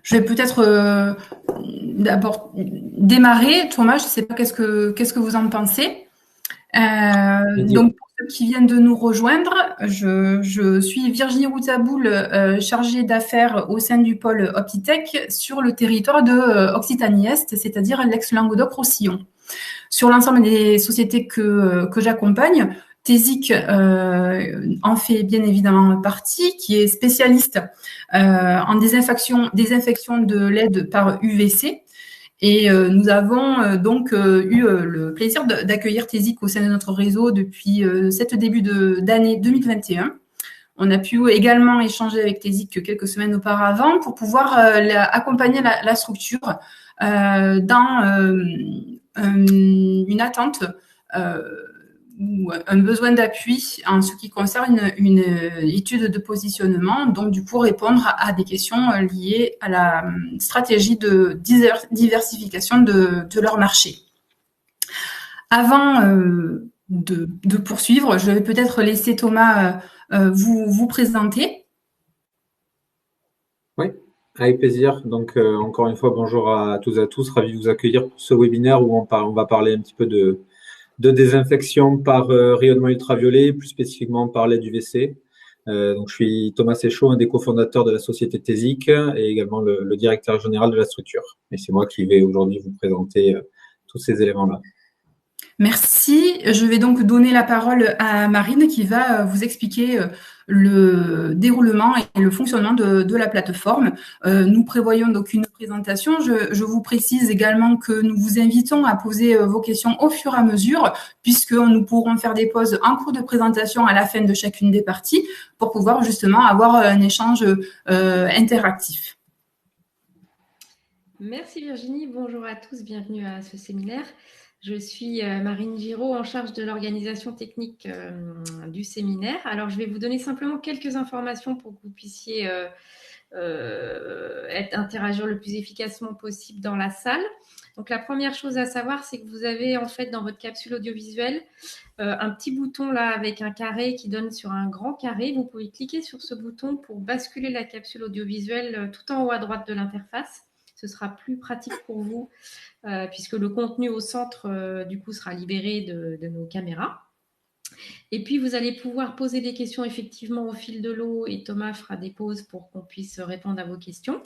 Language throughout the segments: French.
Je vais peut-être d'abord démarrer. Thomas, je ne sais pas qu'est-ce que vous en pensez. Donc, pour ceux qui viennent de nous rejoindre, je suis Virginie Routaboul, chargée d'affaires au sein du pôle Optitech sur le territoire de Occitanie-Est, c'est-à-dire l'ex-Languedoc-Roussillon. Sur l'ensemble des sociétés que j'accompagne, TESIC en fait bien évidemment partie, qui est spécialiste en désinfection de LED par UVC. Et nous avons donc eu le plaisir d'accueillir TESIC au sein de notre réseau depuis cette début d'année 2021. On a pu également échanger avec TESIC quelques semaines auparavant pour pouvoir accompagner la structure dans une attente ou un besoin d'appui en ce qui concerne une étude de positionnement, donc du coup répondre à des questions liées à la stratégie de diversification de leur marché. Avant de poursuivre, je vais peut-être laisser Thomas vous présenter. Oui, avec plaisir. Donc, encore une fois, bonjour à tous et à tous. Ravi de vous accueillir pour ce webinaire où on va parler un petit peu de désinfection par rayonnement ultraviolet, plus spécifiquement par l'aide UVC. Donc, je suis Thomas Séchaud, un des cofondateurs de la société TESIC et également le directeur général de la structure. Et c'est moi qui vais aujourd'hui vous présenter tous ces éléments-là. Merci. Je vais donc donner la parole à Marine qui va vous expliquer le déroulement et le fonctionnement de la plateforme. Nous prévoyons donc une présentation. Je vous précise également que nous vous invitons à poser vos questions au fur et à mesure, puisque nous pourrons faire des pauses en cours de présentation à la fin de chacune des parties pour pouvoir justement avoir un échange interactif. Merci Virginie, bonjour à tous, bienvenue à ce séminaire. Je suis Marine Giraud, en charge de l'organisation technique du séminaire. Alors, je vais vous donner simplement quelques informations pour que vous puissiez interagir le plus efficacement possible dans la salle. Donc, la première chose à savoir, c'est que vous avez en fait dans votre capsule audiovisuelle un petit bouton là avec un carré qui donne sur un grand carré. Vous pouvez cliquer sur ce bouton pour basculer la capsule audiovisuelle tout en haut à droite de l'interface. Ce sera plus pratique pour vous puisque le contenu au centre, du coup, sera libéré de nos caméras. Et puis, vous allez pouvoir poser des questions effectivement au fil de l'eau et Thomas fera des pauses pour qu'on puisse répondre à vos questions.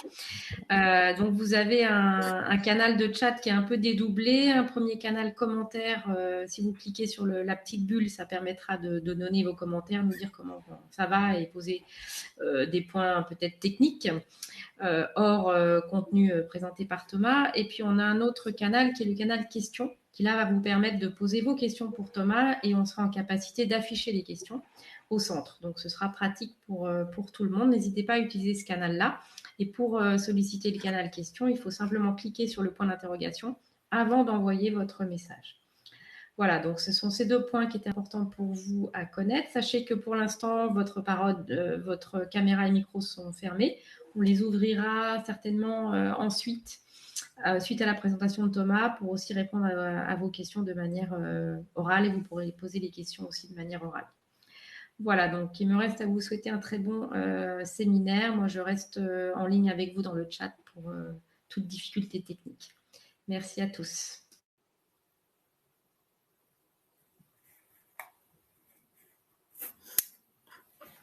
Donc, vous avez un canal de chat qui est un peu dédoublé, un premier canal commentaire. Si vous cliquez sur la petite bulle, ça permettra de donner vos commentaires, nous dire comment ça va et poser des points peut-être techniques. Hors contenu présenté par Thomas. Et puis, on a un autre canal qui est le canal questions, qui là va vous permettre de poser vos questions pour Thomas et on sera en capacité d'afficher les questions au centre. Donc, ce sera pratique pour tout le monde. N'hésitez pas à utiliser ce canal-là. Et pour solliciter le canal questions, il faut simplement cliquer sur le point d'interrogation avant d'envoyer votre message. Voilà, donc ce sont ces deux points qui étaient importants pour vous à connaître. Sachez que pour l'instant, votre caméra et micro sont fermés. On les ouvrira certainement ensuite, suite à la présentation de Thomas, pour aussi répondre à vos questions de manière orale et vous pourrez poser les questions aussi de manière orale. Voilà, donc il me reste à vous souhaiter un très bon séminaire. Moi, je reste en ligne avec vous dans le chat pour toute difficulté technique. Merci à tous.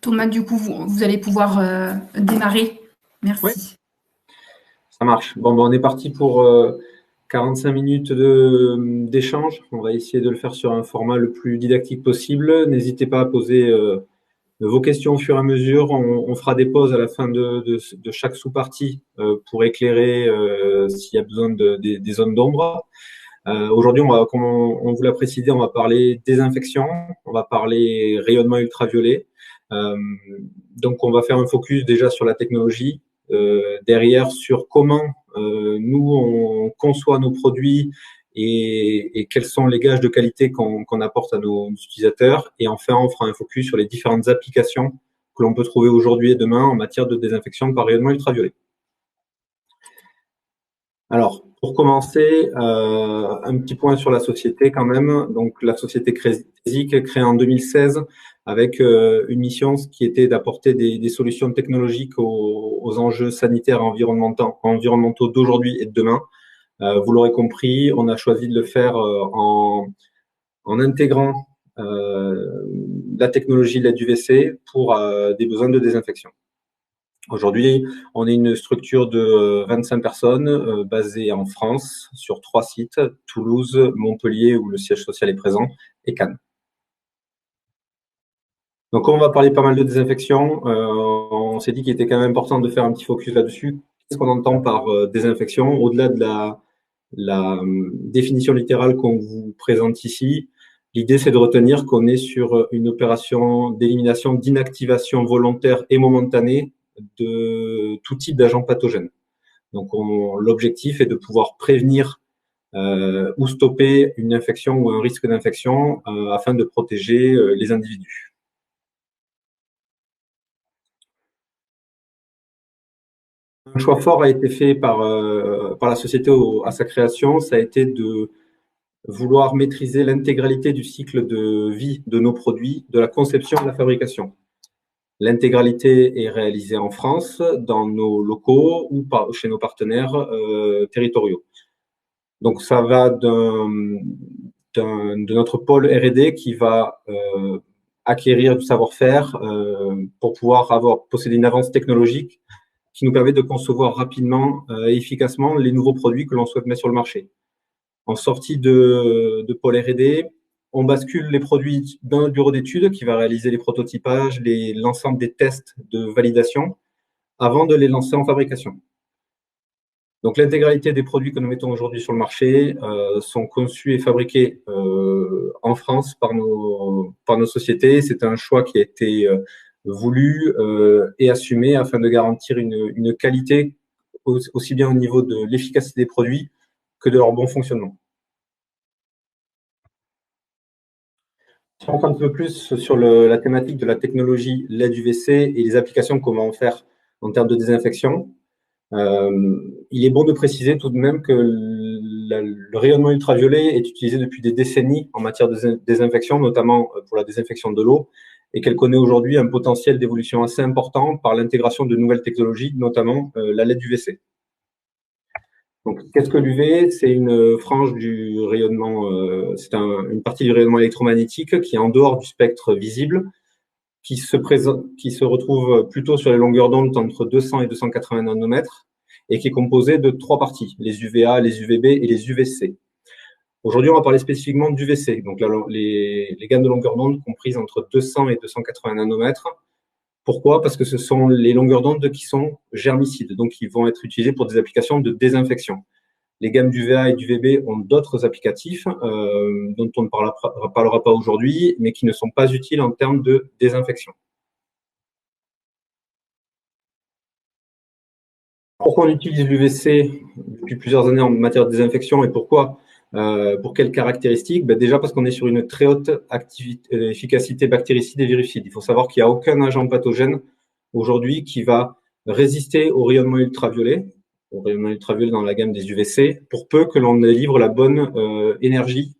Thomas, du coup, vous allez pouvoir démarrer. Merci. Ouais. Ça marche. Bon, on est parti pour 45 minutes d'échange. On va essayer de le faire sur un format le plus didactique possible. N'hésitez pas à poser vos questions au fur et à mesure. On fera des pauses à la fin de chaque sous-partie pour éclairer s'il y a besoin des zones d'ombre. Aujourd'hui, comme on vous l'a précisé, on va parler désinfection, on va parler rayonnement ultraviolet. Donc, on va faire un focus déjà sur la technologie, derrière sur comment nous, on conçoit nos produits et quels sont les gages de qualité qu'on apporte à nos utilisateurs. Et enfin, on fera un focus sur les différentes applications que l'on peut trouver aujourd'hui et demain en matière de désinfection par rayonnement ultraviolet. Alors, pour commencer, un petit point sur la société quand même. Donc, la société Crésic, créée en 2016, avec une mission qui était d'apporter des solutions technologiques aux enjeux sanitaires et environnementaux d'aujourd'hui et de demain. Vous l'aurez compris, on a choisi de le faire en intégrant la technologie de l'aide UVC pour des besoins de désinfection. Aujourd'hui, on est une structure de 25 personnes basée en France sur 3 sites, Toulouse, Montpellier où le siège social est présent et Cannes. Donc on va parler pas mal de désinfection. On s'est dit qu'il était quand même important de faire un petit focus là-dessus. Qu'est-ce qu'on entend par désinfection? Au-delà de la définition littérale qu'on vous présente ici, l'idée c'est de retenir qu'on est sur une opération d'élimination, d'inactivation volontaire et momentanée de tout type d'agents pathogènes. Donc, l'objectif est de pouvoir prévenir ou stopper une infection ou un risque d'infection afin de protéger les individus. Un choix fort a été fait par la société à sa création, ça a été de vouloir maîtriser l'intégralité du cycle de vie de nos produits, de la conception à la fabrication. L'intégralité est réalisée en France, dans nos locaux ou chez nos partenaires territoriaux. Donc, ça va de notre pôle R&D qui va acquérir du savoir-faire pour pouvoir posséder une avance technologique qui nous permet de concevoir rapidement et efficacement les nouveaux produits que l'on souhaite mettre sur le marché. En sortie de pôle R&D, on bascule les produits dans notre bureau d'études qui va réaliser les prototypages, l'ensemble des tests de validation avant de les lancer en fabrication. Donc l'intégralité des produits que nous mettons aujourd'hui sur le marché sont conçus et fabriqués en France par nos sociétés. C'est un choix qui a été voulu et assumé afin de garantir une qualité aussi bien au niveau de l'efficacité des produits que de leur bon fonctionnement. Si on rentre un peu plus sur la thématique de la technologie LED UVC et les applications qu'on va en faire en termes de désinfection, il est bon de préciser tout de même que le rayonnement ultraviolet est utilisé depuis des décennies en matière de désinfection, notamment pour la désinfection de l'eau, et qu'elle connaît aujourd'hui un potentiel d'évolution assez important par l'intégration de nouvelles technologies, notamment la LED UVC. Donc, qu'est-ce que l'UV? C'est une frange du rayonnement, c'est une partie du rayonnement électromagnétique qui est en dehors du spectre visible, qui se retrouve plutôt sur les longueurs d'onde entre 200 et 280 nanomètres et qui est composé de 3 parties, les UVA, les UVB et les UVC. Aujourd'hui, on va parler spécifiquement d'UVC, donc les gammes de longueur d'onde comprises entre 200 et 280 nanomètres. Pourquoi? Parce que ce sont les longueurs d'onde qui sont germicides, donc qui vont être utilisées pour des applications de désinfection. Les gammes d'UVA et d'UVB ont d'autres applicatifs dont on ne parlera pas aujourd'hui, mais qui ne sont pas utiles en termes de désinfection. Pourquoi on utilise l'UVC depuis plusieurs années en matière de désinfection et pourquoi? Pour quelles caractéristiques? Déjà parce qu'on est sur une très haute efficacité bactéricide et virucide. Il faut savoir qu'il n'y a aucun agent pathogène aujourd'hui qui va résister au rayonnement ultraviolet dans la gamme des UVC, pour peu que l'on livre la bonne énergie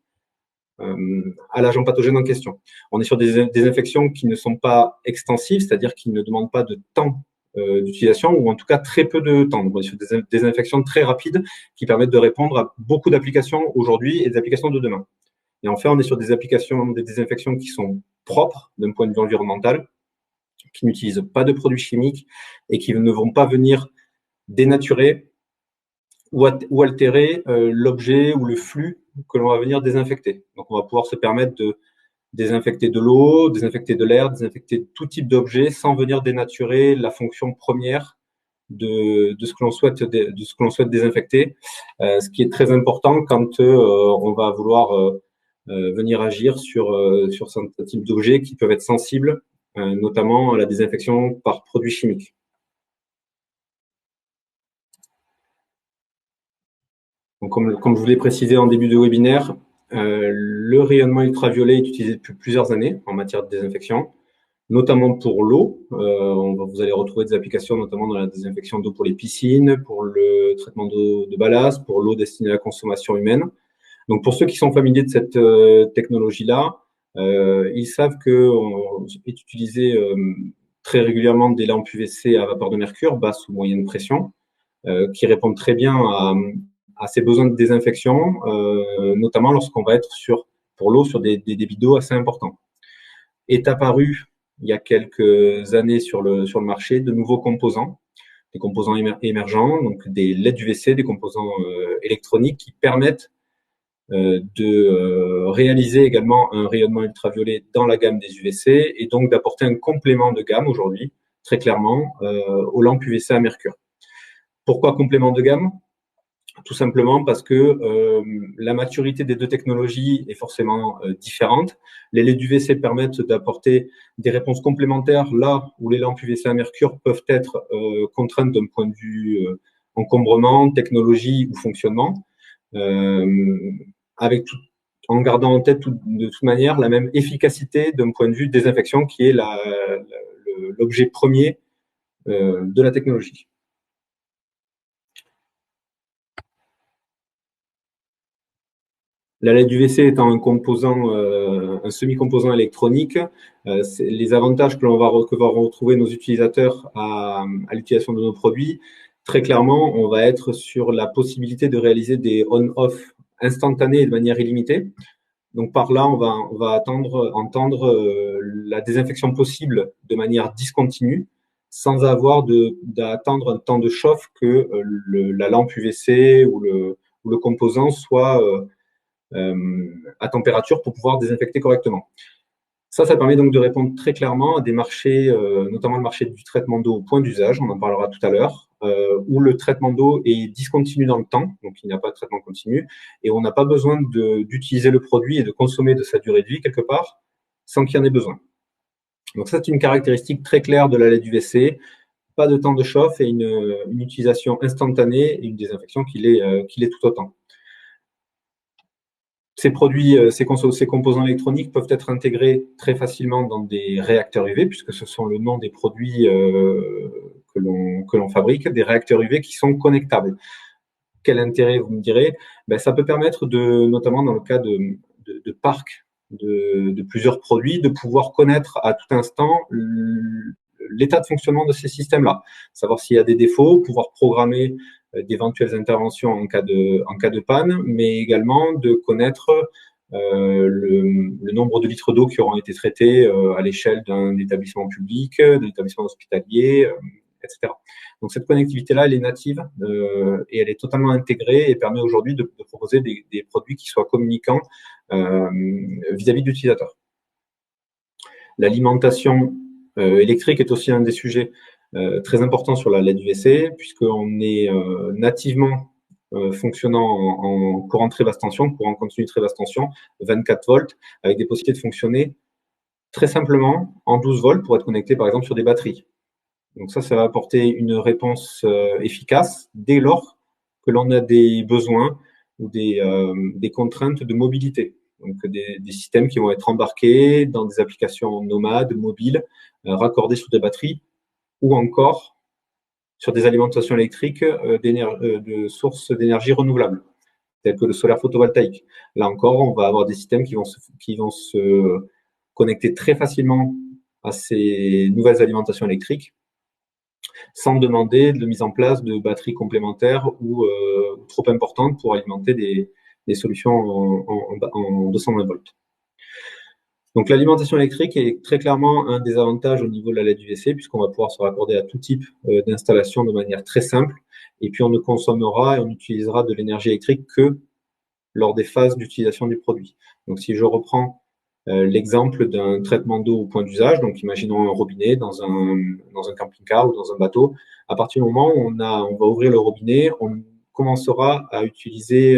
à l'agent pathogène en question. On est sur des infections qui ne sont pas extensives, c'est-à-dire qui ne demandent pas de temps d'utilisation, ou en tout cas très peu de temps. Donc, on est sur des infections très rapides qui permettent de répondre à beaucoup d'applications aujourd'hui et des applications de demain. Et enfin, on est sur des désinfections qui sont propres d'un point de vue environnemental, qui n'utilisent pas de produits chimiques et qui ne vont pas venir dénaturer ou altérer l'objet ou le flux que l'on va venir désinfecter. Donc, on va pouvoir se permettre de désinfecter de l'eau, désinfecter de l'air, désinfecter tout type d'objet sans venir dénaturer la fonction première de ce que l'on souhaite désinfecter. Ce qui est très important quand on va vouloir venir agir sur certains types d'objets qui peuvent être sensibles, notamment à la désinfection par produits chimiques. Donc, comme je vous l'ai précisé en début de webinaire, le rayonnement ultraviolet est utilisé depuis plusieurs années en matière de désinfection. notamment pour l'eau. Vous allez retrouver des applications notamment dans la désinfection d'eau pour les piscines, pour le traitement d'eau de ballast, pour l'eau destinée à la consommation humaine. Donc, pour ceux qui sont familiers de cette technologie-là, ils savent qu'on est utilisé très régulièrement des lampes UVC à vapeur de mercure, basse ou moyenne pression, qui répondent très bien à ces besoins de désinfection, notamment lorsqu'on va être pour l'eau sur des débits d'eau assez importants. Est apparu il y a quelques années sur le marché de nouveaux composants, des composants émergents, donc des LED UVC, des composants électroniques qui permettent de réaliser également un rayonnement ultraviolet dans la gamme des UVC et donc d'apporter un complément de gamme aujourd'hui, très clairement, aux lampes UVC à mercure. Pourquoi complément de gamme ? Tout simplement parce que la maturité des deux technologies est forcément différente. Les LED UVC permettent d'apporter des réponses complémentaires là où les lampes UVC à mercure peuvent être contraintes d'un point de vue encombrement, technologie ou fonctionnement, en gardant en tête de toute manière la même efficacité d'un point de vue désinfection qui est l'objet premier de la technologie. La LED UVC étant un semi-composant électronique, les avantages que vont retrouver nos utilisateurs à l'utilisation de nos produits, très clairement, on va être sur la possibilité de réaliser des on-off instantanés et de manière illimitée. Donc par là, on va entendre la désinfection possible de manière discontinue, sans avoir d'attendre un temps de chauffe que la lampe UVC ou le composant soit à température pour pouvoir désinfecter correctement. Ça permet donc de répondre très clairement à des marchés, notamment le marché du traitement d'eau au point d'usage, on en parlera tout à l'heure, où le traitement d'eau est discontinu dans le temps, donc il n'y a pas de traitement continu, et on n'a pas besoin d'utiliser le produit et de consommer de sa durée de vie quelque part sans qu'il y en ait besoin. Donc ça, c'est une caractéristique très claire de la LED UVC, pas de temps de chauffe et une utilisation instantanée et une désinfection qui l'est tout autant. Ces produits, ces composants électroniques peuvent être intégrés très facilement dans des réacteurs UV, puisque ce sont le nom des produits que l'on fabrique, des réacteurs UV qui sont connectables. Quel intérêt, vous me direz ? Ça peut permettre, notamment dans le cas de parcs de plusieurs produits, de pouvoir connaître à tout instant l'état de fonctionnement de ces systèmes-là, savoir s'il y a des défauts, pouvoir programmer d'éventuelles interventions en cas de panne, mais également de connaître le nombre de litres d'eau qui auront été traités à l'échelle d'un établissement public, d'un établissement hospitalier, etc. Donc cette connectivité-là, elle est native et elle est totalement intégrée et permet aujourd'hui de proposer des produits qui soient communicants vis-à-vis de l'utilisateur. L'alimentation électrique est aussi un des sujets très important sur la LED UVC, puisqu'on est nativement fonctionnant en courant très basse tension, courant continu très basse tension, 24 volts, avec des possibilités de fonctionner très simplement en 12 volts pour être connecté par exemple sur des batteries. Donc ça va apporter une réponse efficace dès lors que l'on a des besoins ou des contraintes de mobilité. Donc des systèmes qui vont être embarqués dans des applications nomades, mobiles, raccordés sur des batteries, ou encore sur des alimentations électriques de sources d'énergie renouvelables, telles que le solaire photovoltaïque. Là encore, on va avoir des systèmes qui vont se connecter très facilement à ces nouvelles alimentations électriques, sans demander de mise en place de batteries complémentaires ou trop importantes pour alimenter des solutions en 220 volts. Donc l'alimentation électrique est très clairement un des avantages au niveau de la LED UVC, puisqu'on va pouvoir se raccorder à tout type d'installation de manière très simple, et puis on ne consommera et on n'utilisera de l'énergie électrique que lors des phases d'utilisation du produit. Donc si je reprends l'exemple d'un traitement d'eau au point d'usage, donc imaginons un robinet dans un camping-car ou dans un bateau, à partir du moment où on va ouvrir le robinet, on commencera à utiliser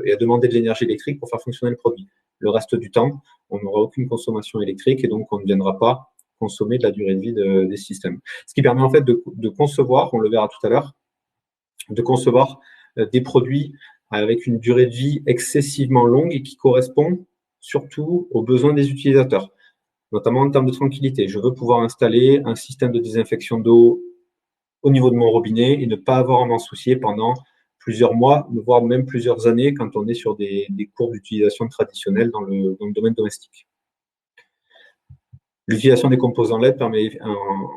et à demander de l'énergie électrique pour faire fonctionner le produit. Le reste du temps, on n'aura aucune consommation électrique et donc on ne viendra pas consommer de la durée de vie des systèmes. Ce qui permet en fait de concevoir, on le verra tout à l'heure, de concevoir des produits avec une durée de vie excessivement longue et qui correspond surtout aux besoins des utilisateurs. notamment en termes de tranquillité. Je veux pouvoir installer un système de désinfection d'eau au niveau de mon robinet et ne pas avoir à m'en soucier pendant plusieurs mois, voire même plusieurs années quand on est sur des courbes d'utilisation traditionnelles dans le domaine domestique. L'utilisation des composants LED permet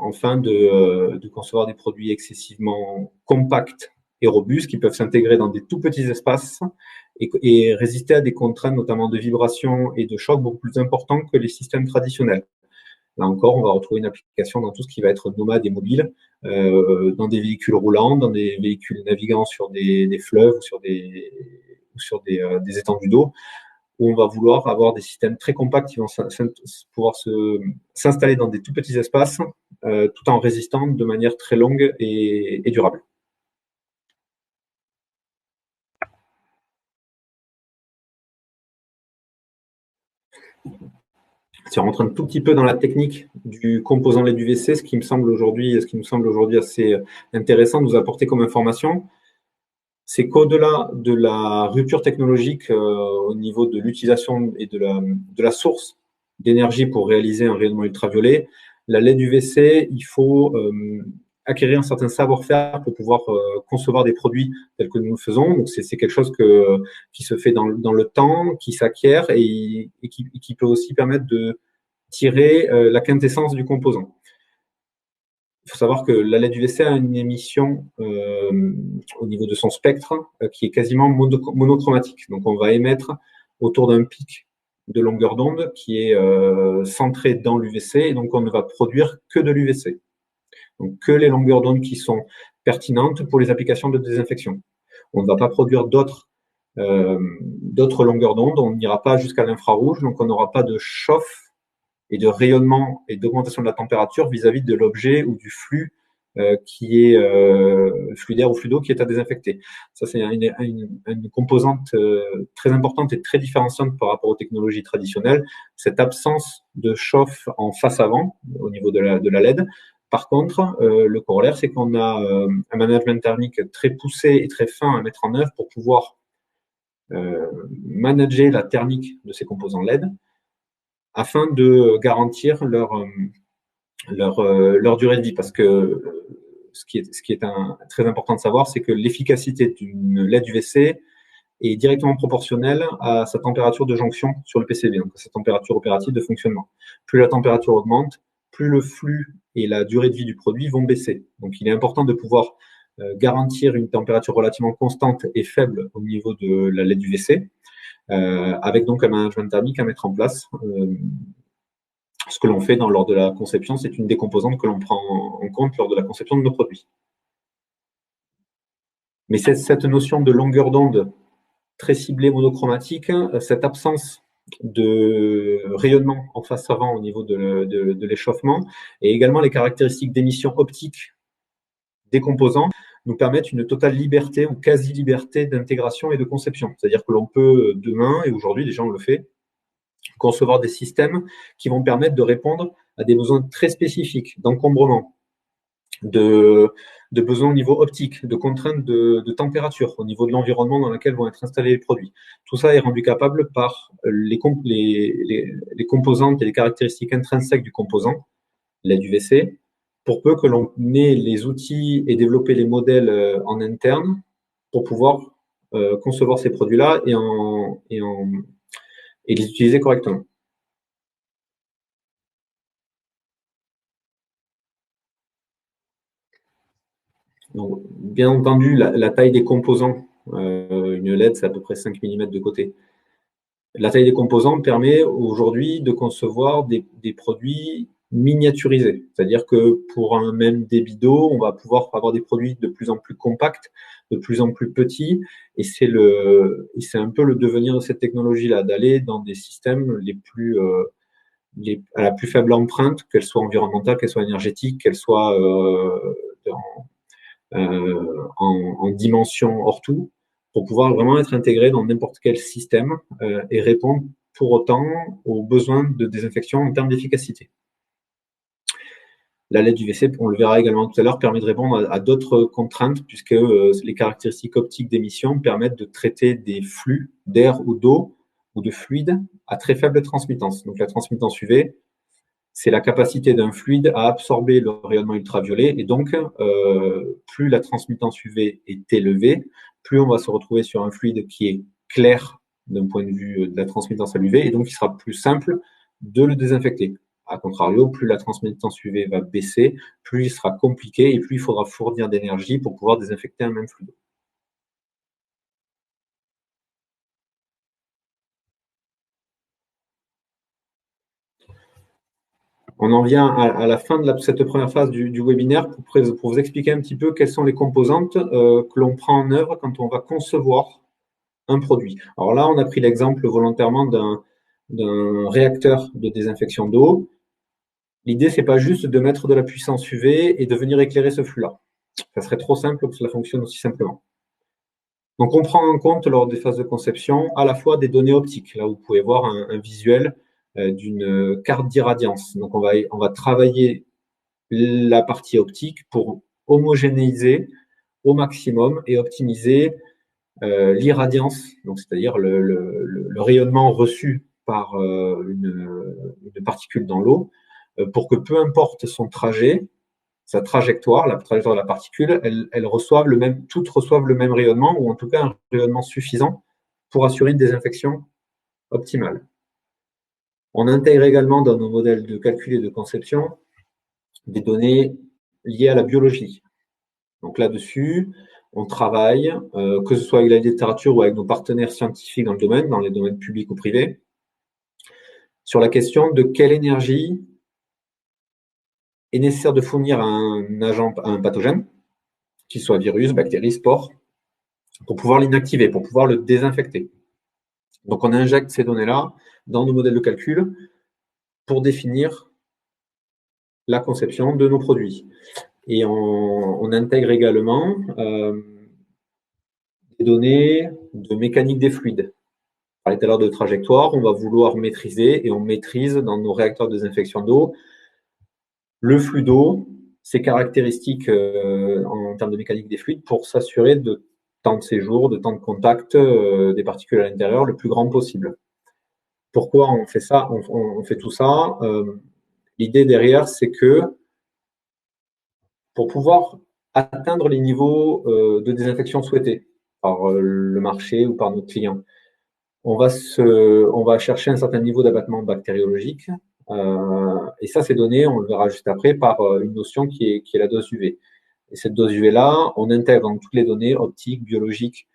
enfin de concevoir des produits excessivement compacts et robustes qui peuvent s'intégrer dans des tout petits espaces et résister à des contraintes, notamment de vibration et de choc, beaucoup plus importants que les systèmes traditionnels. Là encore, on va retrouver une application dans tout ce qui va être nomade et mobile, dans des véhicules roulants, dans des véhicules naviguant sur des fleuves ou sur des étendues d'eau, où on va vouloir avoir des systèmes très compacts qui vont pouvoir s'installer dans des tout petits espaces, tout en résistant de manière très longue et durable. Si on rentre un tout petit peu dans la technique du composant LED UVC, ce qui nous semble aujourd'hui assez intéressant de nous apporter comme information, c'est qu'au-delà de la rupture technologique au niveau de l'utilisation et de la source d'énergie pour réaliser un rayonnement ultraviolet, la LED UVC, il faut acquérir un certain savoir-faire pour pouvoir concevoir des produits tels que nous le faisons. Donc c'est quelque chose qui se fait dans le temps, qui s'acquiert et qui peut aussi permettre de tirer la quintessence du composant. Il faut savoir que la LED UVC a une émission au niveau de son spectre qui est quasiment monochromatique. Donc on va émettre autour d'un pic de longueur d'onde qui est centré dans l'UVC et donc on ne va produire que de l'UVC. Donc que les longueurs d'onde qui sont pertinentes pour les applications de désinfection. On ne va pas produire d'autres longueurs d'onde, on n'ira pas jusqu'à l'infrarouge, donc on n'aura pas de chauffe et de rayonnement et d'augmentation de la température vis-à-vis de l'objet ou du flux qui est flux d'air ou flux d'eau qui est à désinfecter. Ça, c'est une composante très importante et très différenciante par rapport aux technologies traditionnelles, cette absence de chauffe en face avant au niveau de la LED. Par contre, le corollaire, c'est qu'on a un management thermique très poussé et très fin à mettre en œuvre pour pouvoir manager la thermique de ces composants LED afin de garantir leur durée de vie. Parce que ce qui est très important de savoir, c'est que l'efficacité d'une LED UVC est directement proportionnelle à sa température de jonction sur le PCB, donc à sa température opérative de fonctionnement. Plus la température augmente, plus le flux et la durée de vie du produit vont baisser. Donc il est important de pouvoir garantir une température relativement constante et faible au niveau de la LED UVC, avec donc un management thermique à mettre en place. Ce que l'on fait lors de la conception, c'est une des composantes que l'on prend en compte lors de la conception de nos produits. Mais cette notion de longueur d'onde très ciblée monochromatique, cette absence de rayonnement en face avant au niveau de l'échauffement et également les caractéristiques d'émission optique des composants nous permettent une totale liberté ou quasi-liberté d'intégration et de conception. C'est-à-dire que l'on peut demain, et aujourd'hui déjà on le fait, concevoir des systèmes qui vont permettre de répondre à des besoins très spécifiques d'encombrement, de besoins au niveau optique, de contraintes de température, au niveau de l'environnement dans lequel vont être installés les produits. Tout ça est rendu capable par les composantes et les caractéristiques intrinsèques du composant, l'aide UVC, pour peu que l'on ait les outils et développer les modèles en interne pour pouvoir concevoir ces produits-là et les utiliser correctement. Donc, bien entendu, la taille des composants, une LED, c'est à peu près 5 mm de côté. La taille des composants permet aujourd'hui de concevoir des produits miniaturisés. C'est-à-dire que pour un même débit d'eau, on va pouvoir avoir des produits de plus en plus compacts, de plus en plus petits, et c'est un peu le devenir de cette technologie-là, d'aller dans des systèmes à la plus faible empreinte, qu'elle soit environnementale, qu'elle soit énergétique, qu'elle soit en dimension hors tout, pour pouvoir vraiment être intégré dans n'importe quel système et répondre pour autant aux besoins de désinfection en termes d'efficacité. La LED UVC, on le verra également tout à l'heure, permet de répondre à d'autres contraintes puisque les caractéristiques optiques d'émission permettent de traiter des flux d'air ou d'eau ou de fluide à très faible transmittance. Donc la transmittance UV, c'est la capacité d'un fluide à absorber le rayonnement ultraviolet. Et donc, plus la transmittance UV est élevée, plus on va se retrouver sur un fluide qui est clair d'un point de vue de la transmittance à l'UV, et donc il sera plus simple de le désinfecter. A contrario, plus la transmittance UV va baisser, plus il sera compliqué et plus il faudra fournir d'énergie pour pouvoir désinfecter un même fluide. On en vient à la fin de cette première phase du webinaire pour vous expliquer un petit peu quelles sont les composantes que l'on prend en œuvre quand on va concevoir un produit. Alors là, on a pris l'exemple volontairement d'un réacteur de désinfection d'eau. L'idée, c'est pas juste de mettre de la puissance UV et de venir éclairer ce flux-là. Ça serait trop simple que cela fonctionne aussi simplement. Donc, on prend en compte lors des phases de conception à la fois des données optiques. Là, vous pouvez voir un visuel d'une carte d'irradiance. Donc, on va travailler la partie optique pour homogénéiser au maximum et optimiser l'irradiance, donc c'est-à-dire le rayonnement reçu par une particule dans l'eau, pour que peu importe son trajet, sa trajectoire, la trajectoire de la particule, toutes reçoivent le même rayonnement, ou en tout cas un rayonnement suffisant pour assurer une désinfection optimale. On intègre également dans nos modèles de calcul et de conception des données liées à la biologie. Donc là-dessus, on travaille, que ce soit avec la littérature ou avec nos partenaires scientifiques dans les domaines publics ou privés, sur la question de quelle énergie est nécessaire de fournir à un agent, à un pathogène, qu'il soit virus, bactérie, spore, pour pouvoir l'inactiver, pour pouvoir le désinfecter. Donc on injecte ces données-là dans nos modèles de calcul pour définir la conception de nos produits. Et on intègre également des données de mécanique des fluides. On parlait tout à l'heure de trajectoire, on va vouloir maîtriser, et on maîtrise dans nos réacteurs de désinfection d'eau le flux d'eau, ses caractéristiques en termes de mécanique des fluides, pour s'assurer de temps de séjour, de temps de contact des particules à l'intérieur le plus grand possible. Pourquoi on fait ça? On fait tout ça. L'idée derrière, c'est que pour pouvoir atteindre les niveaux de désinfection souhaités par le marché ou par nos clients, on va chercher un certain niveau d'abattement bactériologique. Et ça, c'est donné, on le verra juste après, par une notion qui est la dose UV. Et cette dose UV-là, on intègre dans toutes les données optiques, biologiques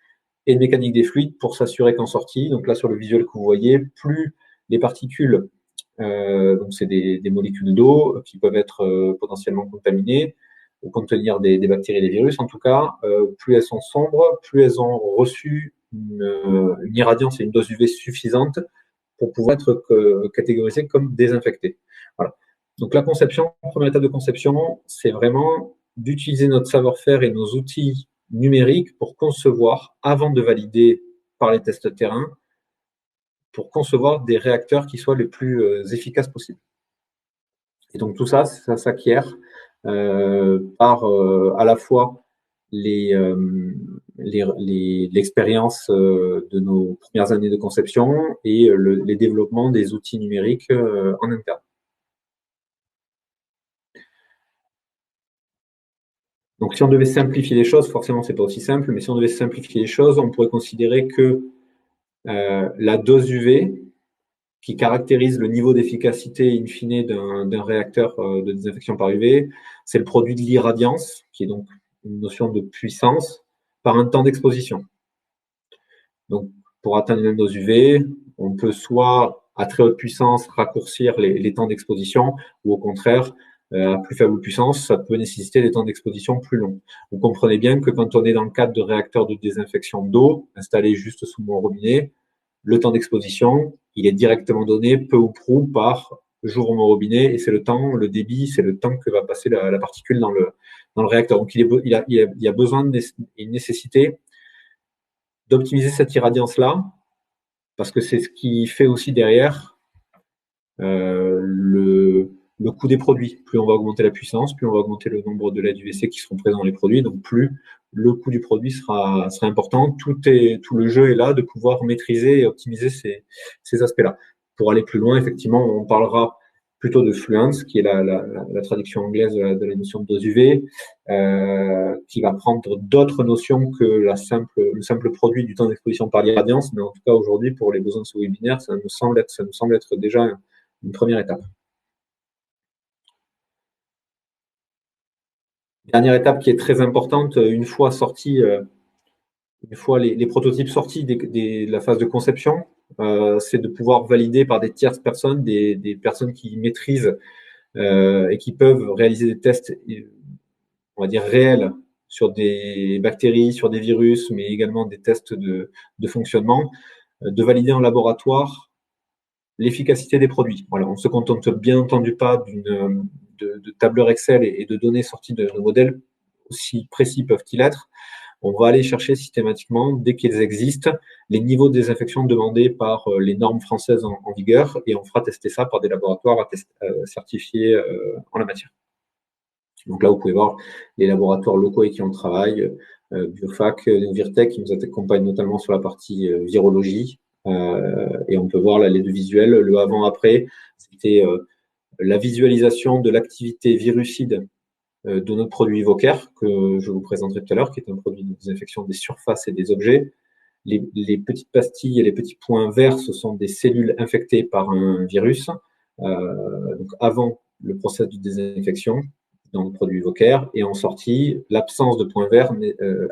et de mécanique des fluides pour s'assurer qu'en sortie, donc là sur le visuel que vous voyez, plus les particules, donc c'est des molécules d'eau qui peuvent être potentiellement contaminées ou contenir des bactéries et des virus, en tout cas, plus elles sont sombres, plus elles ont reçu une irradiance et une dose UV suffisante pour pouvoir être catégorisées comme désinfectées. Voilà. Donc la conception, première étape de conception, c'est vraiment d'utiliser notre savoir-faire et nos outils numériques pour concevoir, avant de valider par les tests terrain, pour concevoir des réacteurs qui soient les plus efficaces possibles. Et donc tout ça, ça s'acquiert par à la fois l'expérience de nos premières années de conception et les développements des outils numériques en interne. Donc, si on devait simplifier les choses, forcément, c'est pas aussi simple, mais si on devait simplifier les choses, on pourrait considérer que la dose UV, qui caractérise le niveau d'efficacité in fine d'un réacteur de désinfection par UV, c'est le produit de l'irradiance, qui est donc une notion de puissance, par un temps d'exposition. Donc, pour atteindre une dose UV, on peut soit à très haute puissance raccourcir les temps d'exposition, ou au contraire, à plus faible puissance, ça peut nécessiter des temps d'exposition plus longs. Vous comprenez bien que quand on est dans le cadre de réacteurs de désinfection d'eau, installés juste sous mon robinet, le temps d'exposition, il est directement donné peu ou prou par j'ouvre mon robinet, et c'est le temps, le débit, c'est le temps que va passer la particule dans le réacteur. Donc, il y a besoin, une nécessité d'optimiser cette irradiance-là, parce que c'est ce qui fait aussi derrière le coût des produits. Plus on va augmenter la puissance, plus on va augmenter le nombre de LED UVC qui seront présents dans les produits, donc plus le coût du produit sera important. Tout le jeu est là de pouvoir maîtriser et optimiser ces aspects-là. Pour aller plus loin, effectivement, on parlera plutôt de fluence, qui est la traduction anglaise de la notion de dose UV, qui va prendre d'autres notions que le simple produit du temps d'exposition par l'irradiance, mais en tout cas aujourd'hui pour les besoins de ce webinaire, ça nous semble être déjà une première étape. Dernière étape qui est très importante, une fois les prototypes sortis de la phase de conception, c'est de pouvoir valider par des tierces personnes, des personnes qui maîtrisent et qui peuvent réaliser des tests, on va dire, réels sur des bactéries, sur des virus, mais également des tests de fonctionnement, de valider en laboratoire l'efficacité des produits. Voilà, on ne se contente bien entendu pas de tableurs Excel et de données sorties de nos modèles, aussi précis peuvent-ils être. On va aller chercher systématiquement, dès qu'ils existent, les niveaux de désinfection demandés par les normes françaises en vigueur, et on fera tester ça par des laboratoires certifiés en la matière. Donc là, vous pouvez voir les laboratoires locaux avec qui on travaille, Biofac, Virtech, qui nous accompagne notamment sur la partie virologie, et on peut voir là les deux visuels, le avant-après, c'était la visualisation de l'activité virucide de notre produit Evocare, que je vous présenterai tout à l'heure, qui est un produit de désinfection des surfaces et des objets. Les petites pastilles et les petits points verts, ce sont des cellules infectées par un virus. Donc avant le process de désinfection dans le produit Evocare, et en sortie, l'absence de points verts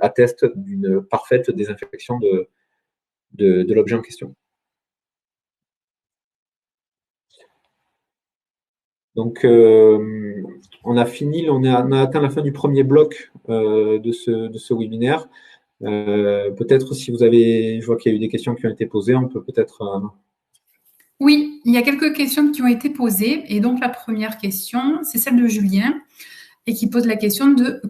atteste d'une parfaite désinfection de l'objet en question. Donc, on a fini, on a atteint la fin du premier bloc de ce webinaire. Peut-être si vous avez, je vois qu'il y a eu des questions qui ont été posées, on peut peut-être… Oui, il y a quelques questions qui ont été posées. Et donc, la première question, c'est celle de Julien, et qui pose la question de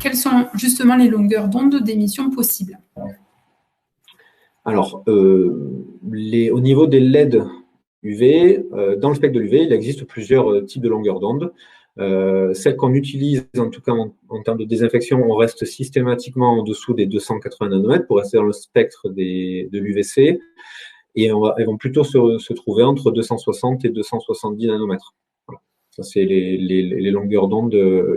quelles sont justement les longueurs d'onde d'émission possibles. Alors, au niveau des LED UV, dans le spectre de l'UV, il existe plusieurs types de longueurs d'onde. Celles qu'on utilise, en tout cas en termes de désinfection, on reste systématiquement en dessous des 280 nanomètres pour rester dans le spectre de l'UVC, et elles vont plutôt se trouver entre 260 et 270 nanomètres. Voilà. Ça, c'est les longueurs d'onde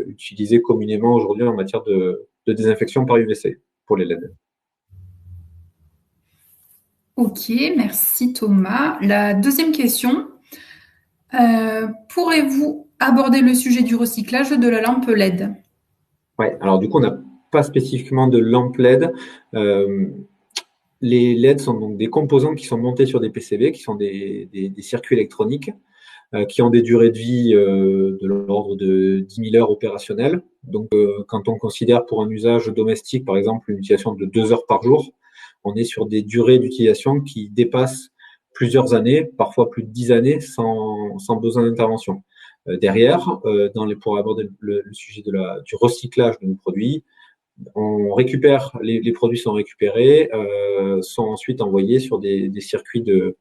utilisées communément aujourd'hui en matière de désinfection par UVC pour les LED. Ok, merci Thomas. La deuxième question, pourrez-vous aborder le sujet du recyclage de la lampe LED? Ouais, alors du coup, on n'a pas spécifiquement de lampe LED. Les LED sont donc des composants qui sont montés sur des PCB, qui sont des circuits électroniques, qui ont des durées de vie de l'ordre de 10 000 heures opérationnelles. Donc, quand on considère pour un usage domestique, par exemple, une utilisation de 2 heures par jour, on est sur des durées d'utilisation qui dépassent plusieurs années, parfois plus de 10 années, sans besoin d'intervention. Derrière, pour aborder le sujet du recyclage de nos produits, on récupère, les produits sont récupérés, sont ensuite envoyés sur des circuits de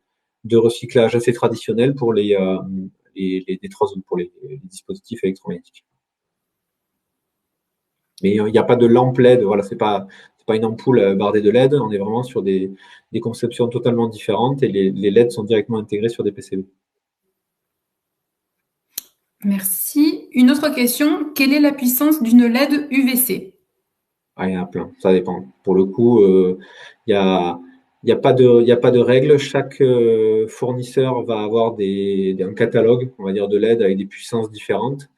recyclage assez traditionnels pour les dispositifs électromagnétiques. Mais il n'y a pas de lampe LED, voilà, c'est pas une ampoule bardée de LED, on est vraiment sur des conceptions totalement différentes, et les LED sont directement intégrés sur des PCB. Merci. Une autre question, quelle est la puissance d'une LED UVC? Ah, il y en a plein, ça dépend. Pour le coup, il y a pas de règle. Chaque fournisseur va avoir un catalogue, on va dire, de LED avec des puissances différentes.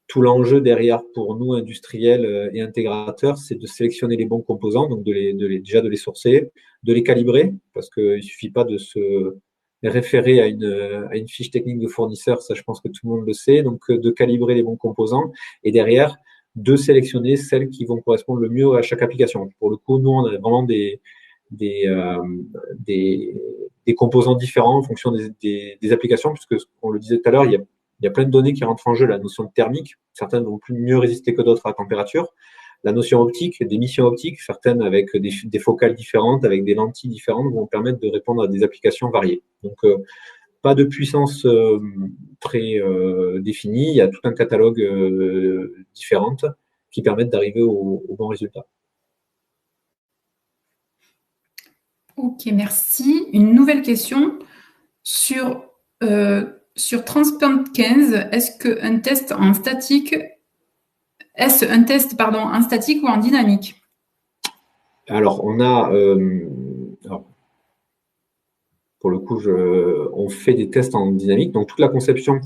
Tout l'enjeu derrière pour nous, industriels et intégrateurs, c'est de sélectionner les bons composants, donc déjà de les sourcer, de les calibrer, parce qu'il ne suffit pas de se référer à une fiche technique de fournisseur, ça je pense que tout le monde le sait, donc de calibrer les bons composants, et derrière, de sélectionner celles qui vont correspondre le mieux à chaque application. Pour le coup, nous, on a vraiment des composants différents en fonction des applications, puisque, on le disait tout à l'heure, il y a plein de données qui rentrent en jeu. La notion de thermique, certaines vont mieux résister que d'autres à la température. La notion optique, d'émission optique, certaines avec des focales différentes, avec des lentilles différentes, vont permettre de répondre à des applications variées. Donc, pas de puissance très définie. Il y a tout un catalogue différent qui permettent d'arriver au bon résultat. Ok, merci. Une nouvelle question sur sur Transplant 15, est-ce un test en statique ou en dynamique? Alors, on a, pour le coup, on fait des tests en dynamique. Donc, toute la conception,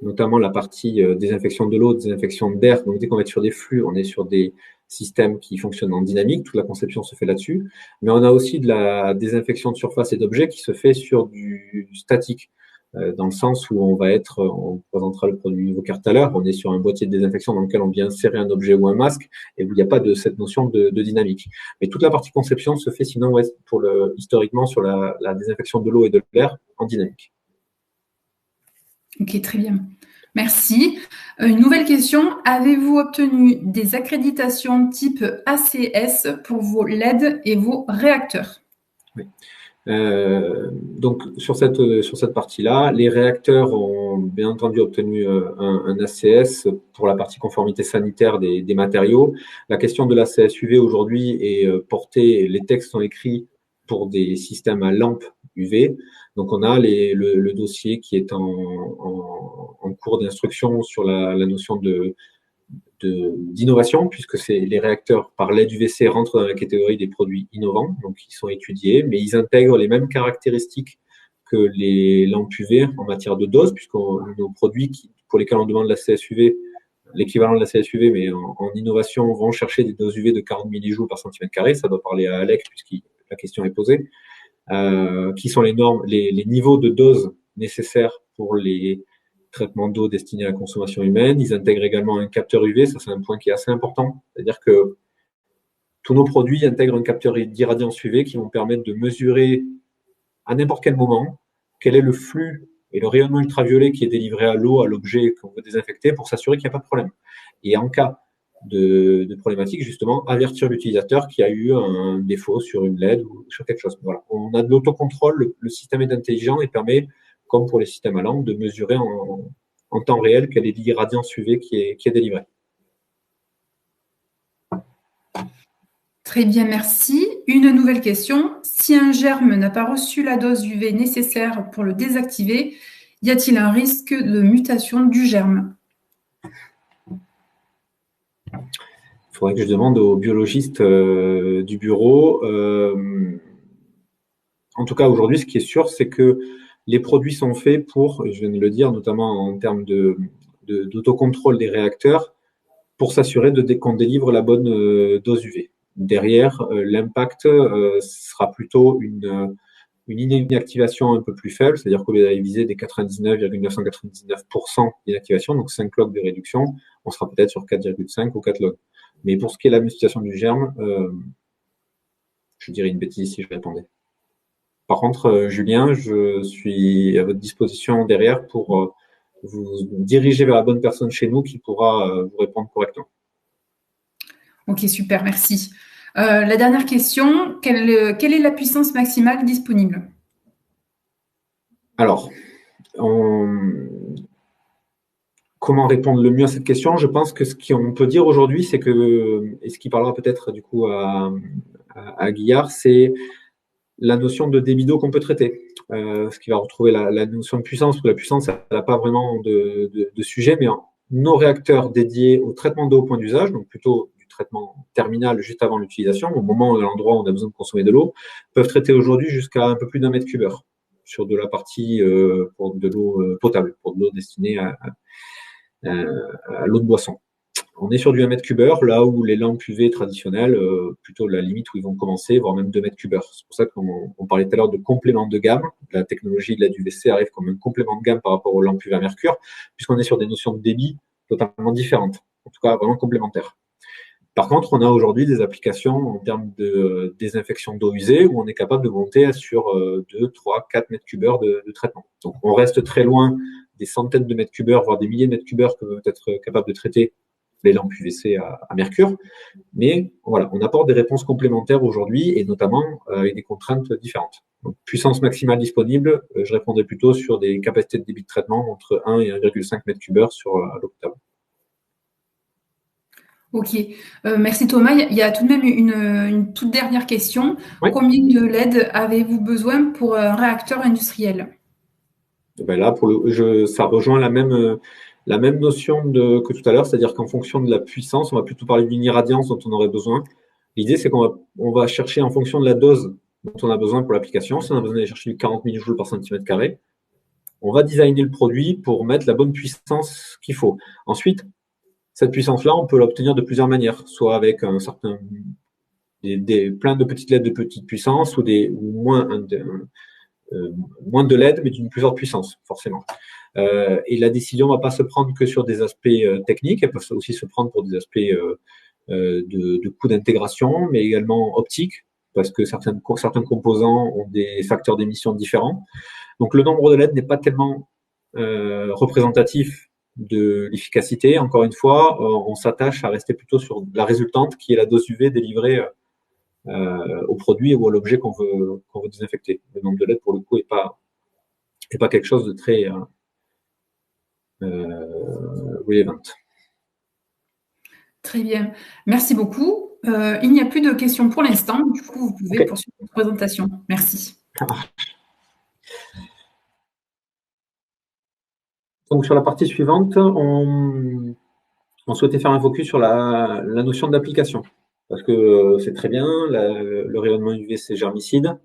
notamment la partie désinfection de l'eau, désinfection d'air. Donc, dès qu'on va être sur des flux, on est sur des systèmes qui fonctionnent en dynamique. Toute la conception se fait là-dessus. Mais on a aussi de la désinfection de surface et d'objets qui se fait sur du statique. Dans le sens où on présentera le produit Ivocare tout à l'heure, on est sur un boîtier de désinfection dans lequel on vient insérer un objet ou un masque et où il n'y a pas de cette notion de dynamique. Mais toute la partie conception se fait sinon historiquement sur la désinfection de l'eau et de l'air en dynamique. Ok, très bien. Merci. Une nouvelle question. Avez-vous obtenu des accréditations type ACS pour vos LED et vos réacteurs? Oui. Donc sur cette partie-là, les réacteurs ont bien entendu obtenu un ACS pour la partie conformité sanitaire des matériaux. La question de l'ACS UV aujourd'hui est portée, les textes sont écrits pour des systèmes à lampe UV. Donc on a le dossier qui est en cours d'instruction sur la notion d'innovation, puisque les réacteurs par LED UVC rentrent dans la catégorie des produits innovants, donc ils sont étudiés, mais ils intègrent les mêmes caractéristiques que les lampes UV en matière de dose, puisque nos produits pour lesquels on demande la CSUV, l'équivalent de la CSUV, mais en innovation, vont chercher des doses UV de 40 millijoules par centimètre carré. Ça doit parler à Alex, puisque la question est posée. Qui sont les normes, les niveaux de dose nécessaires pour les traitement d'eau destiné à la consommation humaine. Ils intègrent également un capteur UV, ça c'est un point qui est assez important, c'est-à-dire que tous nos produits intègrent un capteur d'irradiance UV qui vont permettre de mesurer à n'importe quel moment quel est le flux et le rayonnement ultraviolet qui est délivré à l'eau, à l'objet qu'on veut désinfecter pour s'assurer qu'il n'y a pas de problème. Et en cas de problématique, justement, avertir l'utilisateur qu'il y a eu un défaut sur une LED ou sur quelque chose. Voilà. On a de l'autocontrôle, le système est intelligent et permet, comme pour les systèmes à lampe, de mesurer en temps réel quelle est l'irradiance UV qui est délivrée. Très bien, merci. Une nouvelle question. Si un germe n'a pas reçu la dose UV nécessaire pour le désactiver, y a-t-il un risque de mutation du germe? Il faudrait que je demande aux biologistes du bureau. En tout cas, aujourd'hui, ce qui est sûr, c'est que les produits sont faits pour, je viens de le dire, notamment en termes d'autocontrôle des réacteurs, pour s'assurer qu'on délivre la bonne dose UV. Derrière, l'impact sera plutôt une inactivation un peu plus faible, c'est-à-dire qu'au lieu d'aller viser des 99,999% d'inactivation, donc 5 logs de réduction, on sera peut-être sur 4,5 ou 4 logs. Mais pour ce qui est de la mutation du germe, je dirais une bêtise si je répondais. Par contre, Julien, je suis à votre disposition derrière pour vous diriger vers la bonne personne chez nous qui pourra vous répondre correctement. Ok, super, merci. La dernière question, quelle est la puissance maximale disponible? Alors, comment répondre le mieux à cette question? Je pense que ce qu'on peut dire aujourd'hui, c'est que, et ce qui parlera peut-être du coup à Guillard, c'est la notion de débit d'eau qu'on peut traiter. Ce qui va retrouver la notion de puissance, parce que la puissance, elle n'a pas vraiment de sujet, mais nos réacteurs dédiés au traitement d'eau au point d'usage, donc plutôt du traitement terminal juste avant l'utilisation, au moment à l'endroit où on a besoin de consommer de l'eau, peuvent traiter aujourd'hui jusqu'à un peu plus d'1 mètre cube heure sur de la partie pour de l'eau potable, pour de l'eau destinée à l'eau de boisson. On est sur du 1 mètre cube heure, là où les lampes UV traditionnelles, plutôt la limite où ils vont commencer, voire même 2 mètres cube heure. C'est pour ça qu'on parlait tout à l'heure de complément de gamme. La technologie de la UVC arrive comme un complément de gamme par rapport aux lampes UV à mercure, puisqu'on est sur des notions de débit totalement différentes, en tout cas vraiment complémentaires. Par contre, on a aujourd'hui des applications en termes de désinfection d'eau usée où on est capable de monter sur 2, 3, 4 mètres cube heure de traitement. Donc, on reste très loin des centaines de mètres cube heure, voire des milliers de mètres cube heure que peuvent être capables de traiter les lampes UVC à mercure. Mais voilà, on apporte des réponses complémentaires aujourd'hui et notamment avec des contraintes différentes. Donc, puissance maximale disponible, je répondrai plutôt sur des capacités de débit de traitement entre 1 et 1,5 mètres cube heure sur l'eau potable. Ok, merci Thomas. Il y a tout de même une toute dernière question. Oui. Combien de LED avez-vous besoin pour un réacteur industriel? Ben là, ça rejoint la même notion que tout à l'heure, c'est-à-dire qu'en fonction de la puissance, on va plutôt parler d'une irradiance dont on aurait besoin. L'idée, c'est qu'on va chercher en fonction de la dose dont on a besoin pour l'application. Si on a besoin d'aller chercher du 40 millijoules par centimètre carré, on va designer le produit pour mettre la bonne puissance qu'il faut. Ensuite, cette puissance-là, on peut l'obtenir de plusieurs manières, soit avec plein de petites LED de petite puissance ou moins de LED, mais d'une plus forte puissance, forcément. Et la décision ne va pas se prendre que sur des aspects techniques, elle peut aussi se prendre pour des aspects de coûts d'intégration, mais également optiques, parce que certains composants ont des facteurs d'émission différents. Donc le nombre de LED n'est pas tellement représentatif de l'efficacité. Encore une fois, on s'attache à rester plutôt sur la résultante, qui est la dose UV délivrée au produit ou à l'objet qu'on veut désinfecter. Le nombre de LED, pour le coup, n'est pas quelque chose de très relevant. Très bien. Merci beaucoup. Il n'y a plus de questions pour l'instant. Du coup, vous pouvez poursuivre votre présentation. Merci. Donc, sur la partie suivante, on souhaitait faire un focus sur la notion d'application. Parce que c'est très bien, le rayonnement UV, c'est germicide.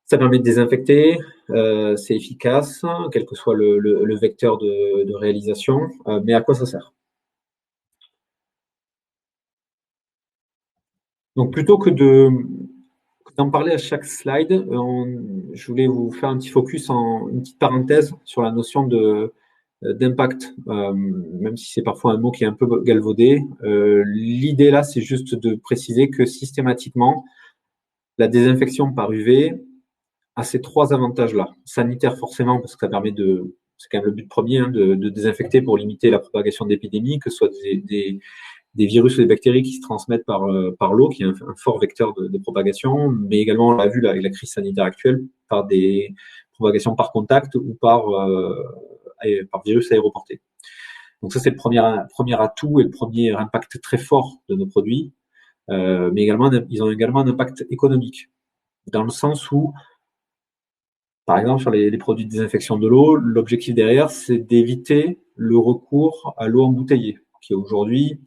Ça permet de désinfecter, c'est efficace, quel que soit le vecteur de réalisation. Mais à quoi ça sert? Donc, plutôt que d'en parler à chaque slide, je voulais vous faire un petit focus une petite parenthèse sur la notion d'impact, même si c'est parfois un mot qui est un peu galvaudé. L'idée là, c'est juste de préciser que systématiquement, la désinfection par UV a ces trois avantages-là. Sanitaire forcément, parce que ça permet c'est quand même le but premier, de désinfecter pour limiter la propagation d'épidémies, que ce soit des virus ou des bactéries qui se transmettent par l'eau, qui est un fort vecteur de propagation, mais également, on l'a vu là, avec la crise sanitaire actuelle, par des propagations par contact ou par virus aéroporté. Donc ça, c'est le premier atout et le premier impact très fort de nos produits, mais également, ils ont également un impact économique, dans le sens où, par exemple, sur les produits de désinfection de l'eau, l'objectif derrière, c'est d'éviter le recours à l'eau embouteillée, qui aujourd'hui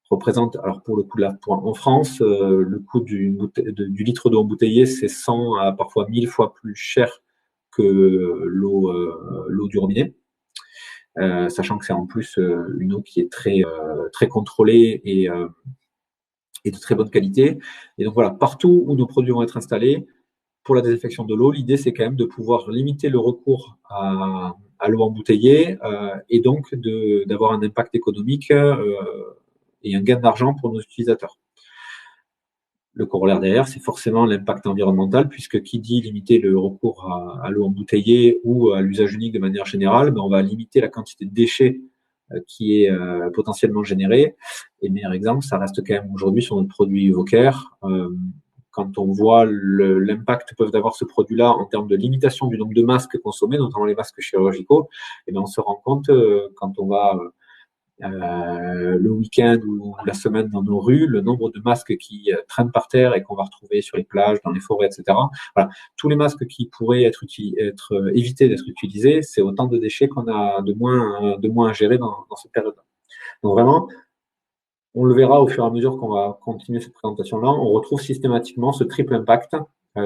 représente, alors pour le coup là, en France, le coût du litre d'eau embouteillée, c'est 100 à parfois 1000 fois plus cher que l'eau du robinet, sachant que c'est en plus une eau qui est très contrôlée et de très bonne qualité. Et donc voilà, partout où nos produits vont être installés, pour la désinfection de l'eau, l'idée c'est quand même de pouvoir limiter le recours à l'eau embouteillée et donc d'avoir un impact économique et un gain d'argent pour nos utilisateurs. Le corollaire derrière, c'est forcément l'impact environnemental, puisque qui dit limiter le recours à l'eau embouteillée ou à l'usage unique de manière générale, on va limiter la quantité de déchets qui est potentiellement générée. Et meilleur exemple, ça reste quand même aujourd'hui sur notre produit Evocare. Quand on voit l'impact que peuvent avoir ce produit-là en termes de limitation du nombre de masques consommés, notamment les masques chirurgicaux, et bien on se rend compte quand on va le week-end ou la semaine dans nos rues, le nombre de masques qui traînent par terre et qu'on va retrouver sur les plages, dans les forêts, etc. Voilà, tous les masques qui pourraient être évités d'être utilisés, c'est autant de déchets qu'on a de moins à gérer dans cette période-là. Donc vraiment, on le verra au fur et à mesure qu'on va continuer cette présentation-là, on retrouve systématiquement ce triple impact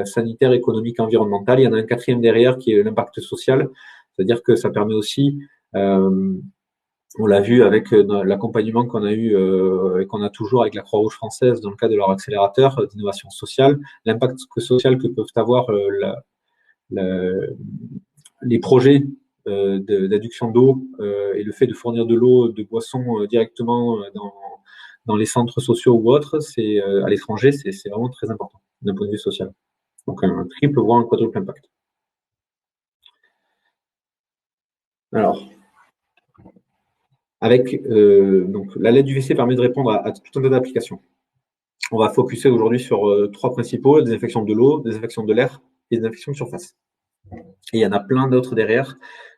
sanitaire, économique, environnemental. Il y en a un quatrième derrière qui est l'impact social, c'est-à-dire que ça permet aussi, on l'a vu avec l'accompagnement qu'on a eu et qu'on a toujours avec la Croix-Rouge française dans le cadre de leur accélérateur d'innovation sociale, l'impact social que peuvent avoir les projets d'adduction d'eau et le fait de fournir de l'eau, de boissons directement dans les centres sociaux ou autres, c'est à l'étranger, c'est vraiment très important d'un point de vue social. Donc un triple, voire un quadruple impact. Alors, avec donc la LED UVC permet de répondre à tout un tas d'applications. On va focuser aujourd'hui sur trois principaux: la désinfection de l'eau, la désinfection de l'air et la désinfection de surface. Et il y en a plein d'autres derrière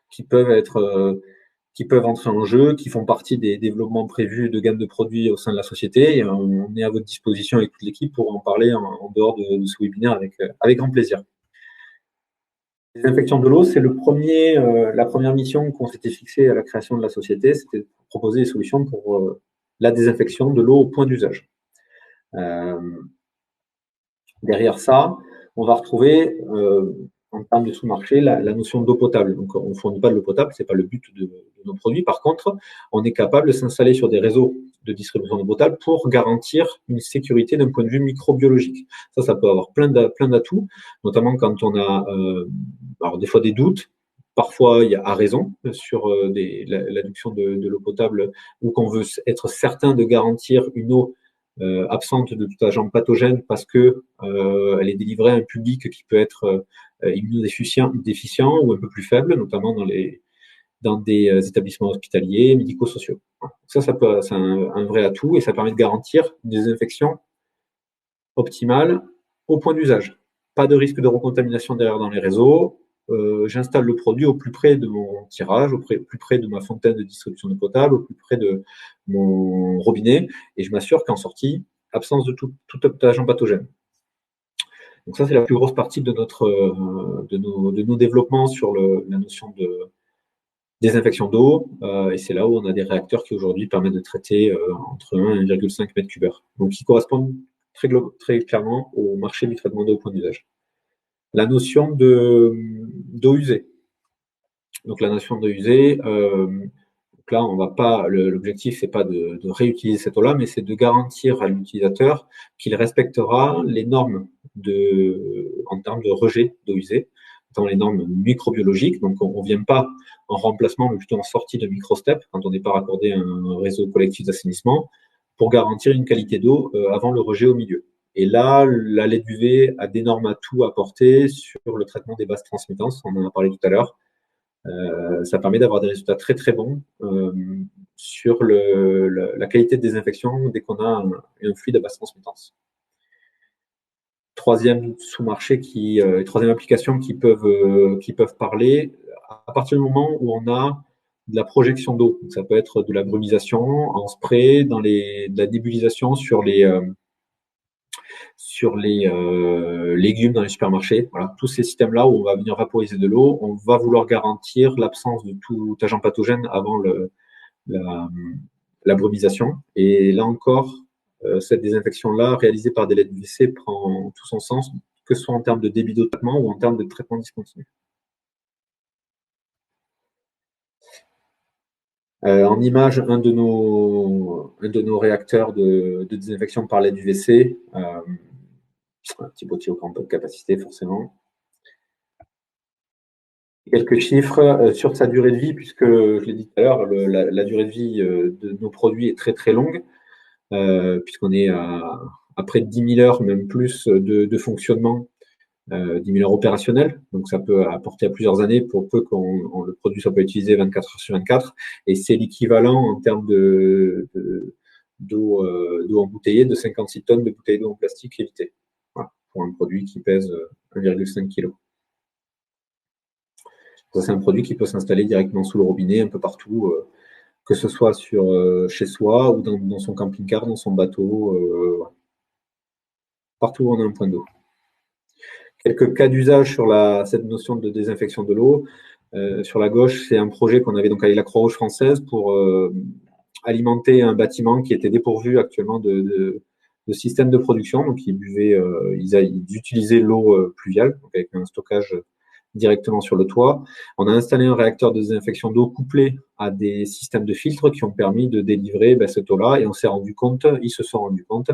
qui peuvent entrer en jeu, qui font partie des développements prévus de gamme de produits au sein de la société. Et on est à votre disposition avec toute l'équipe pour en parler en dehors de ce webinaire avec grand plaisir. Désinfection de l'eau, c'est la première mission qu'on s'était fixée à la création de la société, c'était de proposer des solutions pour la désinfection de l'eau au point d'usage. Derrière ça, on va retrouver en termes de sous-marché la notion d'eau potable. Donc, on ne fournit pas de l'eau potable, ce n'est pas le but de nos produits. Par contre, on est capable de s'installer sur des réseaux de distribution d'eau potable pour garantir une sécurité d'un point de vue microbiologique. Ça peut avoir plein d'atouts, notamment quand on a alors des fois des doutes. Parfois, il y a à raison sur l'adduction de l'eau potable ou qu'on veut être certain de garantir une eau absente de tout agent pathogène parce que elle est délivrée à un public qui peut être immunodéficient ou un peu plus faible, notamment dans des établissements hospitaliers, médico-sociaux. Ça c'est un vrai atout et ça permet de garantir une désinfection optimale au point d'usage. Pas de risque de recontamination derrière dans les réseaux. J'installe le produit au plus près de mon tirage, au plus près de ma fontaine de distribution d'eau potable, au plus près de mon robinet, et je m'assure qu'en sortie, absence de tout agent pathogène. Donc ça, c'est la plus grosse partie de nos développements sur la notion de désinfection d'eau, et c'est là où on a des réacteurs qui aujourd'hui permettent de traiter entre 1 et 1,5 m3, donc qui correspondent très clairement au marché du traitement d'eau au point d'usage. La notion d'eau usée. Donc la notion d'eau usée, donc là, on va pas. L'objectif, c'est pas de réutiliser cette eau-là, mais c'est de garantir à l'utilisateur qu'il respectera les normes en termes de rejet d'eau usée, dans les normes microbiologiques. Donc on vient pas en remplacement, mais plutôt en sortie de microstep quand on n'est pas raccordé à un réseau collectif d'assainissement, pour garantir une qualité d'eau avant le rejet au milieu. Et là, la LED UV a d'énormes atouts à apporter sur le traitement des basses transmittances, on en a parlé tout à l'heure. Ça permet d'avoir des résultats très très bons sur la qualité de désinfection dès qu'on a un fluide à basse transmittance. Troisième sous-marché, troisième application qui peuvent parler, à partir du moment où on a de la projection d'eau. Ça peut être de la brumisation en spray, de la nébulisation sur les légumes dans les supermarchés. Voilà, tous ces systèmes-là où on va venir vaporiser de l'eau, on va vouloir garantir l'absence de tout agent pathogène avant la brumisation. Et là encore, cette désinfection-là, réalisée par des LED UVC, prend tout son sens, que ce soit en termes de débit d'eau de traitement ou en termes de traitement discontinu. En image, un de nos réacteurs de désinfection par LED UVC, un petit boîtier au grande capacité, forcément. Quelques chiffres sur sa durée de vie, puisque je l'ai dit tout à l'heure, la durée de vie de nos produits est très très longue, puisqu'on est à près de 10 000 heures, même plus, de fonctionnement, 10 000 heures opérationnelles. Donc ça peut apporter à plusieurs années pour peu que le produit soit pas utilisé 24 heures sur 24. Et c'est l'équivalent en termes d'eau embouteillée de 56 tonnes de bouteilles d'eau en plastique évitées. Voilà, pour un produit qui pèse 1,5 kg. Ça, c'est un produit qui peut s'installer directement sous le robinet, un peu partout, que ce soit chez soi ou dans son camping-car, dans son bateau. Partout où on a un point d'eau. Quelques cas d'usage sur cette notion de désinfection de l'eau. Sur la gauche, c'est un projet qu'on avait donc avec la Croix-Rouge française pour alimenter un bâtiment qui était dépourvu actuellement de système de production. Donc, ils utilisaient l'eau pluviale, donc avec un stockage directement sur le toit. On a installé un réacteur de désinfection d'eau couplé à des systèmes de filtres qui ont permis de délivrer cette eau-là. Et ils se sont rendus compte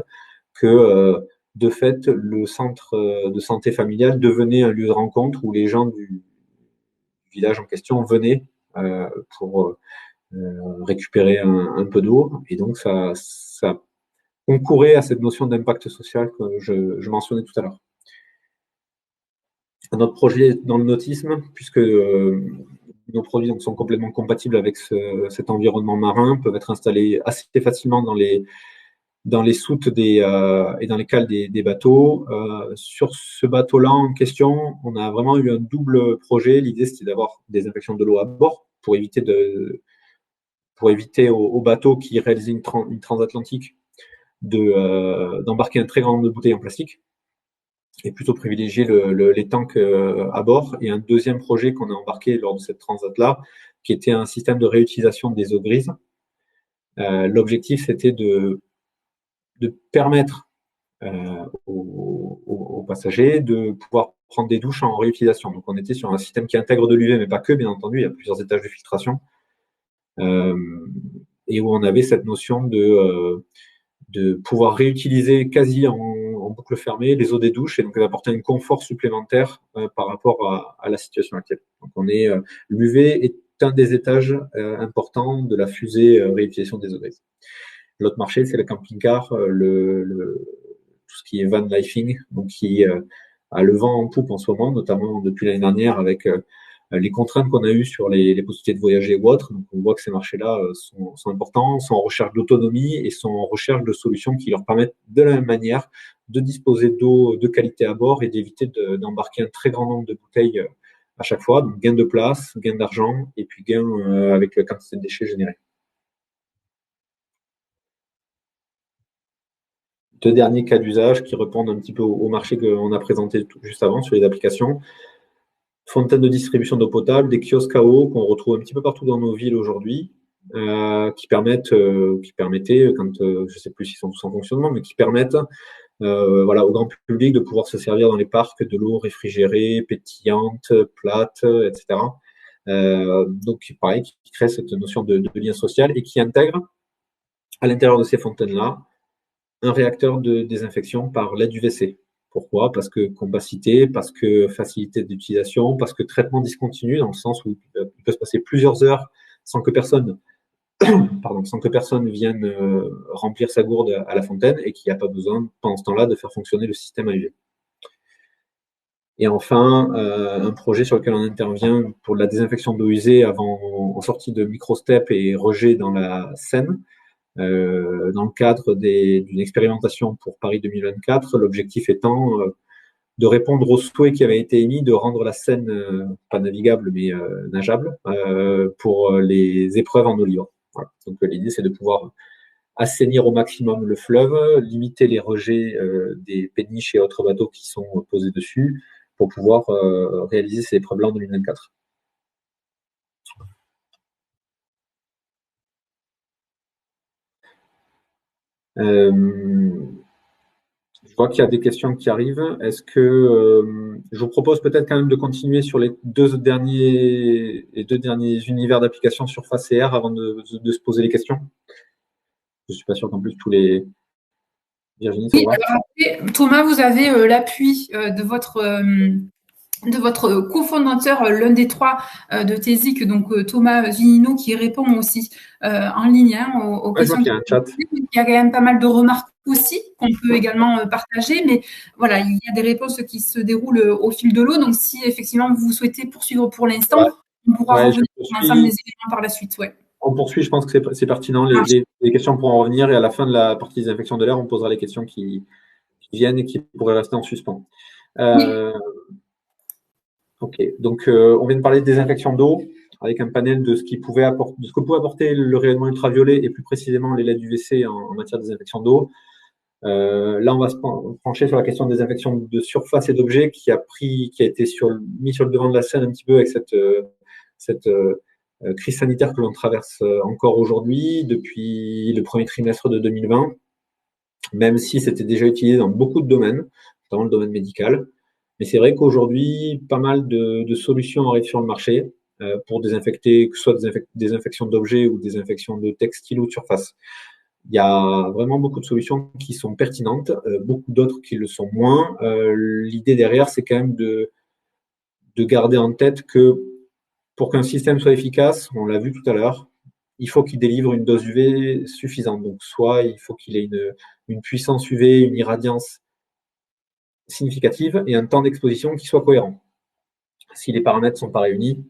que de fait, le centre de santé familial devenait un lieu de rencontre où les gens du village en question venaient pour récupérer un peu d'eau. Et donc, ça concourait à cette notion d'impact social que je mentionnais tout à l'heure. Un autre projet dans le nautisme, puisque nos produits sont complètement compatibles avec cet environnement marin, peuvent être installés assez facilement dans les soutes et dans les cales des bateaux. Sur ce bateau-là en question, on a vraiment eu un double projet. L'idée, c'était d'avoir des désinfection de l'eau à bord pour éviter aux bateaux qui réalisaient une transatlantique d'embarquer un très grand nombre de bouteilles en plastique. et plutôt privilégier les tanks à bord. Et un deuxième projet qu'on a embarqué lors de cette transat-là, qui était un système de réutilisation des eaux grises. L'objectif, c'était de permettre aux passagers de pouvoir prendre des douches en réutilisation. Donc, on était sur un système qui intègre de l'UV, mais pas que, bien entendu. Il y a plusieurs étages de filtration. Et où on avait cette notion de pouvoir réutiliser quasi en boucle fermée les eaux des douches et donc d'apporter un confort supplémentaire par rapport à la situation actuelle. Donc, l'UV est un des étages importants de la fusée réutilisation des eaux grises. L'autre marché, c'est le camping-car, tout ce qui est van lifing, donc qui a le vent en poupe en ce moment, notamment depuis l'année dernière avec les contraintes qu'on a eues sur les possibilités de voyager ou autres. Donc, on voit que ces marchés-là sont importants, sont en recherche d'autonomie et sont en recherche de solutions qui leur permettent de la même manière de disposer d'eau de qualité à bord et d'éviter d'embarquer un très grand nombre de bouteilles à chaque fois. Donc, gain de place, gain d'argent et puis gain avec la quantité de déchets générés. Deux derniers cas d'usage qui répondent un petit peu au marché qu'on a présenté juste avant sur les applications. Fontaines de distribution d'eau potable, des kiosques à eau qu'on retrouve un petit peu partout dans nos villes aujourd'hui, qui permettaient, quand je ne sais plus s'ils sont tous en fonctionnement, mais qui permettent au grand public de pouvoir se servir dans les parcs de l'eau réfrigérée, pétillante, plate, etc. Donc, pareil, qui crée cette notion de lien social et qui intègre à l'intérieur de ces fontaines-là un réacteur de désinfection par l'aide du WC. Pourquoi? Parce que compacité, parce que facilité d'utilisation, parce que traitement discontinu, dans le sens où il peut se passer plusieurs heures sans que personne vienne remplir sa gourde à la fontaine et qu'il n'y a pas besoin, pendant ce temps-là, de faire fonctionner le système à UV. Et enfin, un projet sur lequel on intervient pour la désinfection d'eau usée en sortie de micro-step et rejet dans la Seine. Dans le cadre d'une expérimentation pour Paris 2024, l'objectif étant de répondre au souhait qui avait été émis de rendre la Seine pas navigable mais nageable pour les épreuves en eau libre. Voilà. Donc l'idée c'est de pouvoir assainir au maximum le fleuve, limiter les rejets des péniches et autres bateaux qui sont posés dessus pour pouvoir réaliser ces épreuves-là en 2024. Je vois qu'il y a des questions qui arrivent. Est-ce que je vous propose peut-être quand même de continuer sur les deux derniers univers d'application Surface et R avant de se poser les questions? Je suis pas sûr qu'en plus tous les Virginie, ça Oui, va. alors après, Thomas, vous avez l'appui de votre cofondateur, l'un des trois de TESIC, donc Thomas Vinino, qui répond aussi en ligne aux Ouais, je vois questions. qu'il y a un chat. Il y a quand même pas mal de remarques aussi qu'on peut également partager, mais voilà, il y a des réponses qui se déroulent au fil de l'eau. Donc, si effectivement vous souhaitez poursuivre pour l'instant, on pourra revenir sur l'ensemble des éléments par la suite. Ouais. On poursuit, je pense que c'est pertinent. Les questions pourront revenir et à la fin de la partie des infections de l'air, on posera les questions qui viennent et qui pourraient rester en suspens. Ok, donc on vient de parler de désinfection d'eau avec un panel de ce que pouvait apporter le rayonnement ultraviolet et plus précisément les LED UVC en matière de désinfection d'eau. Là, on va se pencher sur la question de désinfection de surface et d'objets qui a été mis sur le devant de la scène un petit peu avec cette crise sanitaire que l'on traverse encore aujourd'hui depuis le premier trimestre de 2020, même si c'était déjà utilisé dans beaucoup de domaines, notamment le domaine médical. Mais c'est vrai qu'aujourd'hui, pas mal de solutions arrivent sur le marché pour désinfecter, que ce soit des infections d'objets ou des infections de textiles ou de surface. Il y a vraiment beaucoup de solutions qui sont pertinentes, beaucoup d'autres qui le sont moins. L'idée derrière, c'est quand même de garder en tête que pour qu'un système soit efficace, on l'a vu tout à l'heure, il faut qu'il délivre une dose UV suffisante. Donc, soit il faut qu'il ait une puissance UV, une irradiance significative et un temps d'exposition qui soit cohérent. Si les paramètres ne sont pas réunis,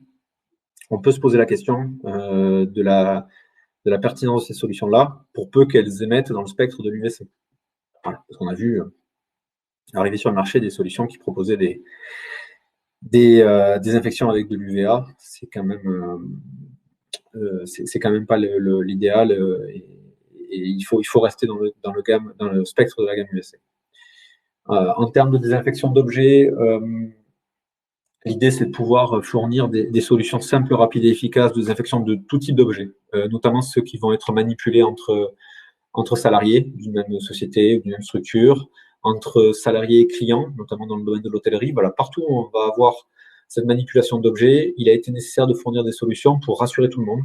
on peut se poser la question de la pertinence de ces solutions-là, pour peu qu'elles émettent dans le spectre de l'UVC. Voilà, parce qu'on a vu arriver sur le marché des solutions qui proposaient des infections avec de l'UVA. C'est quand même pas l'idéal et il faut rester dans le spectre de la gamme UVC. En termes de désinfection d'objets, l'idée, c'est de pouvoir fournir des solutions simples, rapides et efficaces de désinfection de tout type d'objets, notamment ceux qui vont être manipulés entre salariés d'une même société ou d'une même structure, entre salariés et clients, notamment dans le domaine de l'hôtellerie. Voilà, partout où on va avoir cette manipulation d'objets, il a été nécessaire de fournir des solutions pour rassurer tout le monde,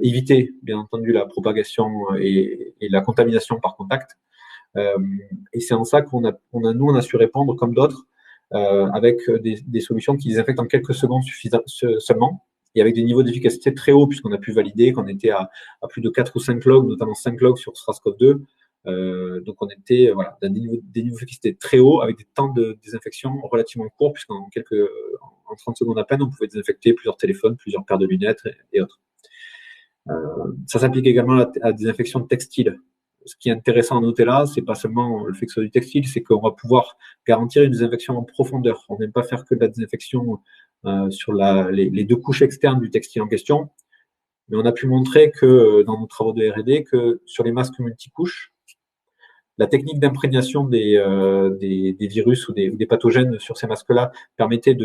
éviter, bien entendu, la propagation et la contamination par contact. Et c'est en ça qu'on a su répondre comme d'autres avec des solutions qui désinfectent en quelques secondes seulement et avec des niveaux d'efficacité très hauts puisqu'on a pu valider qu'on était à plus de 4 ou 5 logs, notamment 5 logs sur SRAS-CoV-2. Donc on était voilà, dans des niveaux d'efficacité très hauts avec des temps de désinfection relativement courts puisqu'en en 30 secondes à peine, on pouvait désinfecter plusieurs téléphones, plusieurs paires de lunettes et autres. Ça s'applique également à la désinfection textile. Ce qui est intéressant à noter là, c'est pas seulement le fait que ce soit du textile, c'est qu'on va pouvoir garantir une désinfection en profondeur. On n'aime pas faire que de la désinfection sur les deux couches externes du textile en question, mais on a pu montrer que dans nos travaux de R&D que sur les masques multicouches, la technique d'imprégnation des virus ou des pathogènes sur ces masques-là permettait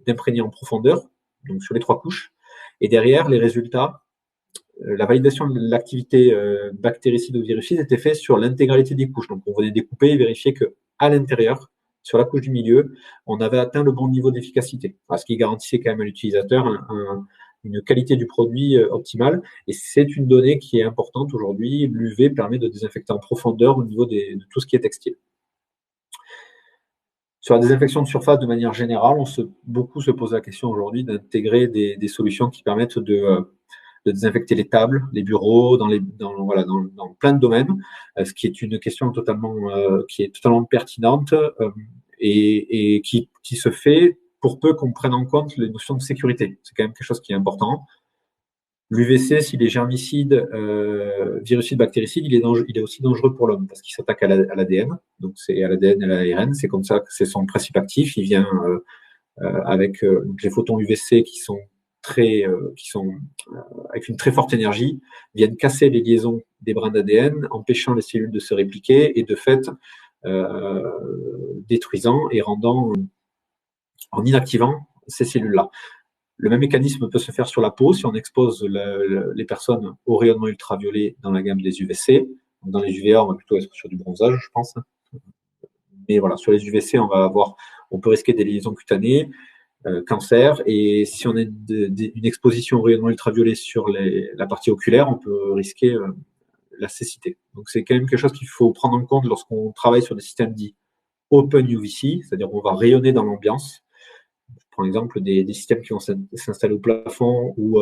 d'imprégner en profondeur, donc sur les 3 couches, et derrière les résultats. La validation de l'activité bactéricide ou virucide était faite sur l'intégralité des couches. Donc, on venait découper et vérifier qu'à l'intérieur, sur la couche du milieu, on avait atteint le bon niveau d'efficacité, ce qui garantissait quand même à l'utilisateur une qualité du produit optimale. Et c'est une donnée qui est importante aujourd'hui. L'UV permet de désinfecter en profondeur au niveau de tout ce qui est textile. Sur la désinfection de surface, de manière générale, beaucoup se pose la question aujourd'hui d'intégrer des solutions qui permettent de désinfecter les tables, les bureaux, dans plein de domaines, ce qui est une question qui est totalement pertinente et qui se fait pour peu qu'on prenne en compte les notions de sécurité. C'est quand même quelque chose qui est important. L'UVC, s'il est germicide, virucide, bactéricide, il est aussi dangereux pour l'homme parce qu'il s'attaque à l'ADN. Donc c'est à l'ADN et à l'ARN. C'est comme ça que c'est son principe actif. Il vient avec les photons UVC qui sont avec une très forte énergie, viennent casser les liaisons des brins d'ADN, empêchant les cellules de se répliquer et de fait détruisant et en inactivant ces cellules-là. Le même mécanisme peut se faire sur la peau si on expose les personnes au rayonnement ultraviolet dans la gamme des UVC. Dans les UVA, on va plutôt être sur du bronzage, je pense. Mais voilà, sur les UVC, on peut risquer des lésions cutanées, cancer, et si on a une exposition au rayonnement ultraviolet sur la partie oculaire, on peut risquer la cécité. Donc c'est quand même quelque chose qu'il faut prendre en compte lorsqu'on travaille sur des systèmes dits Open UVC, c'est-à-dire qu'on va rayonner dans l'ambiance. Par exemple, des systèmes qui vont s'installer au plafond ou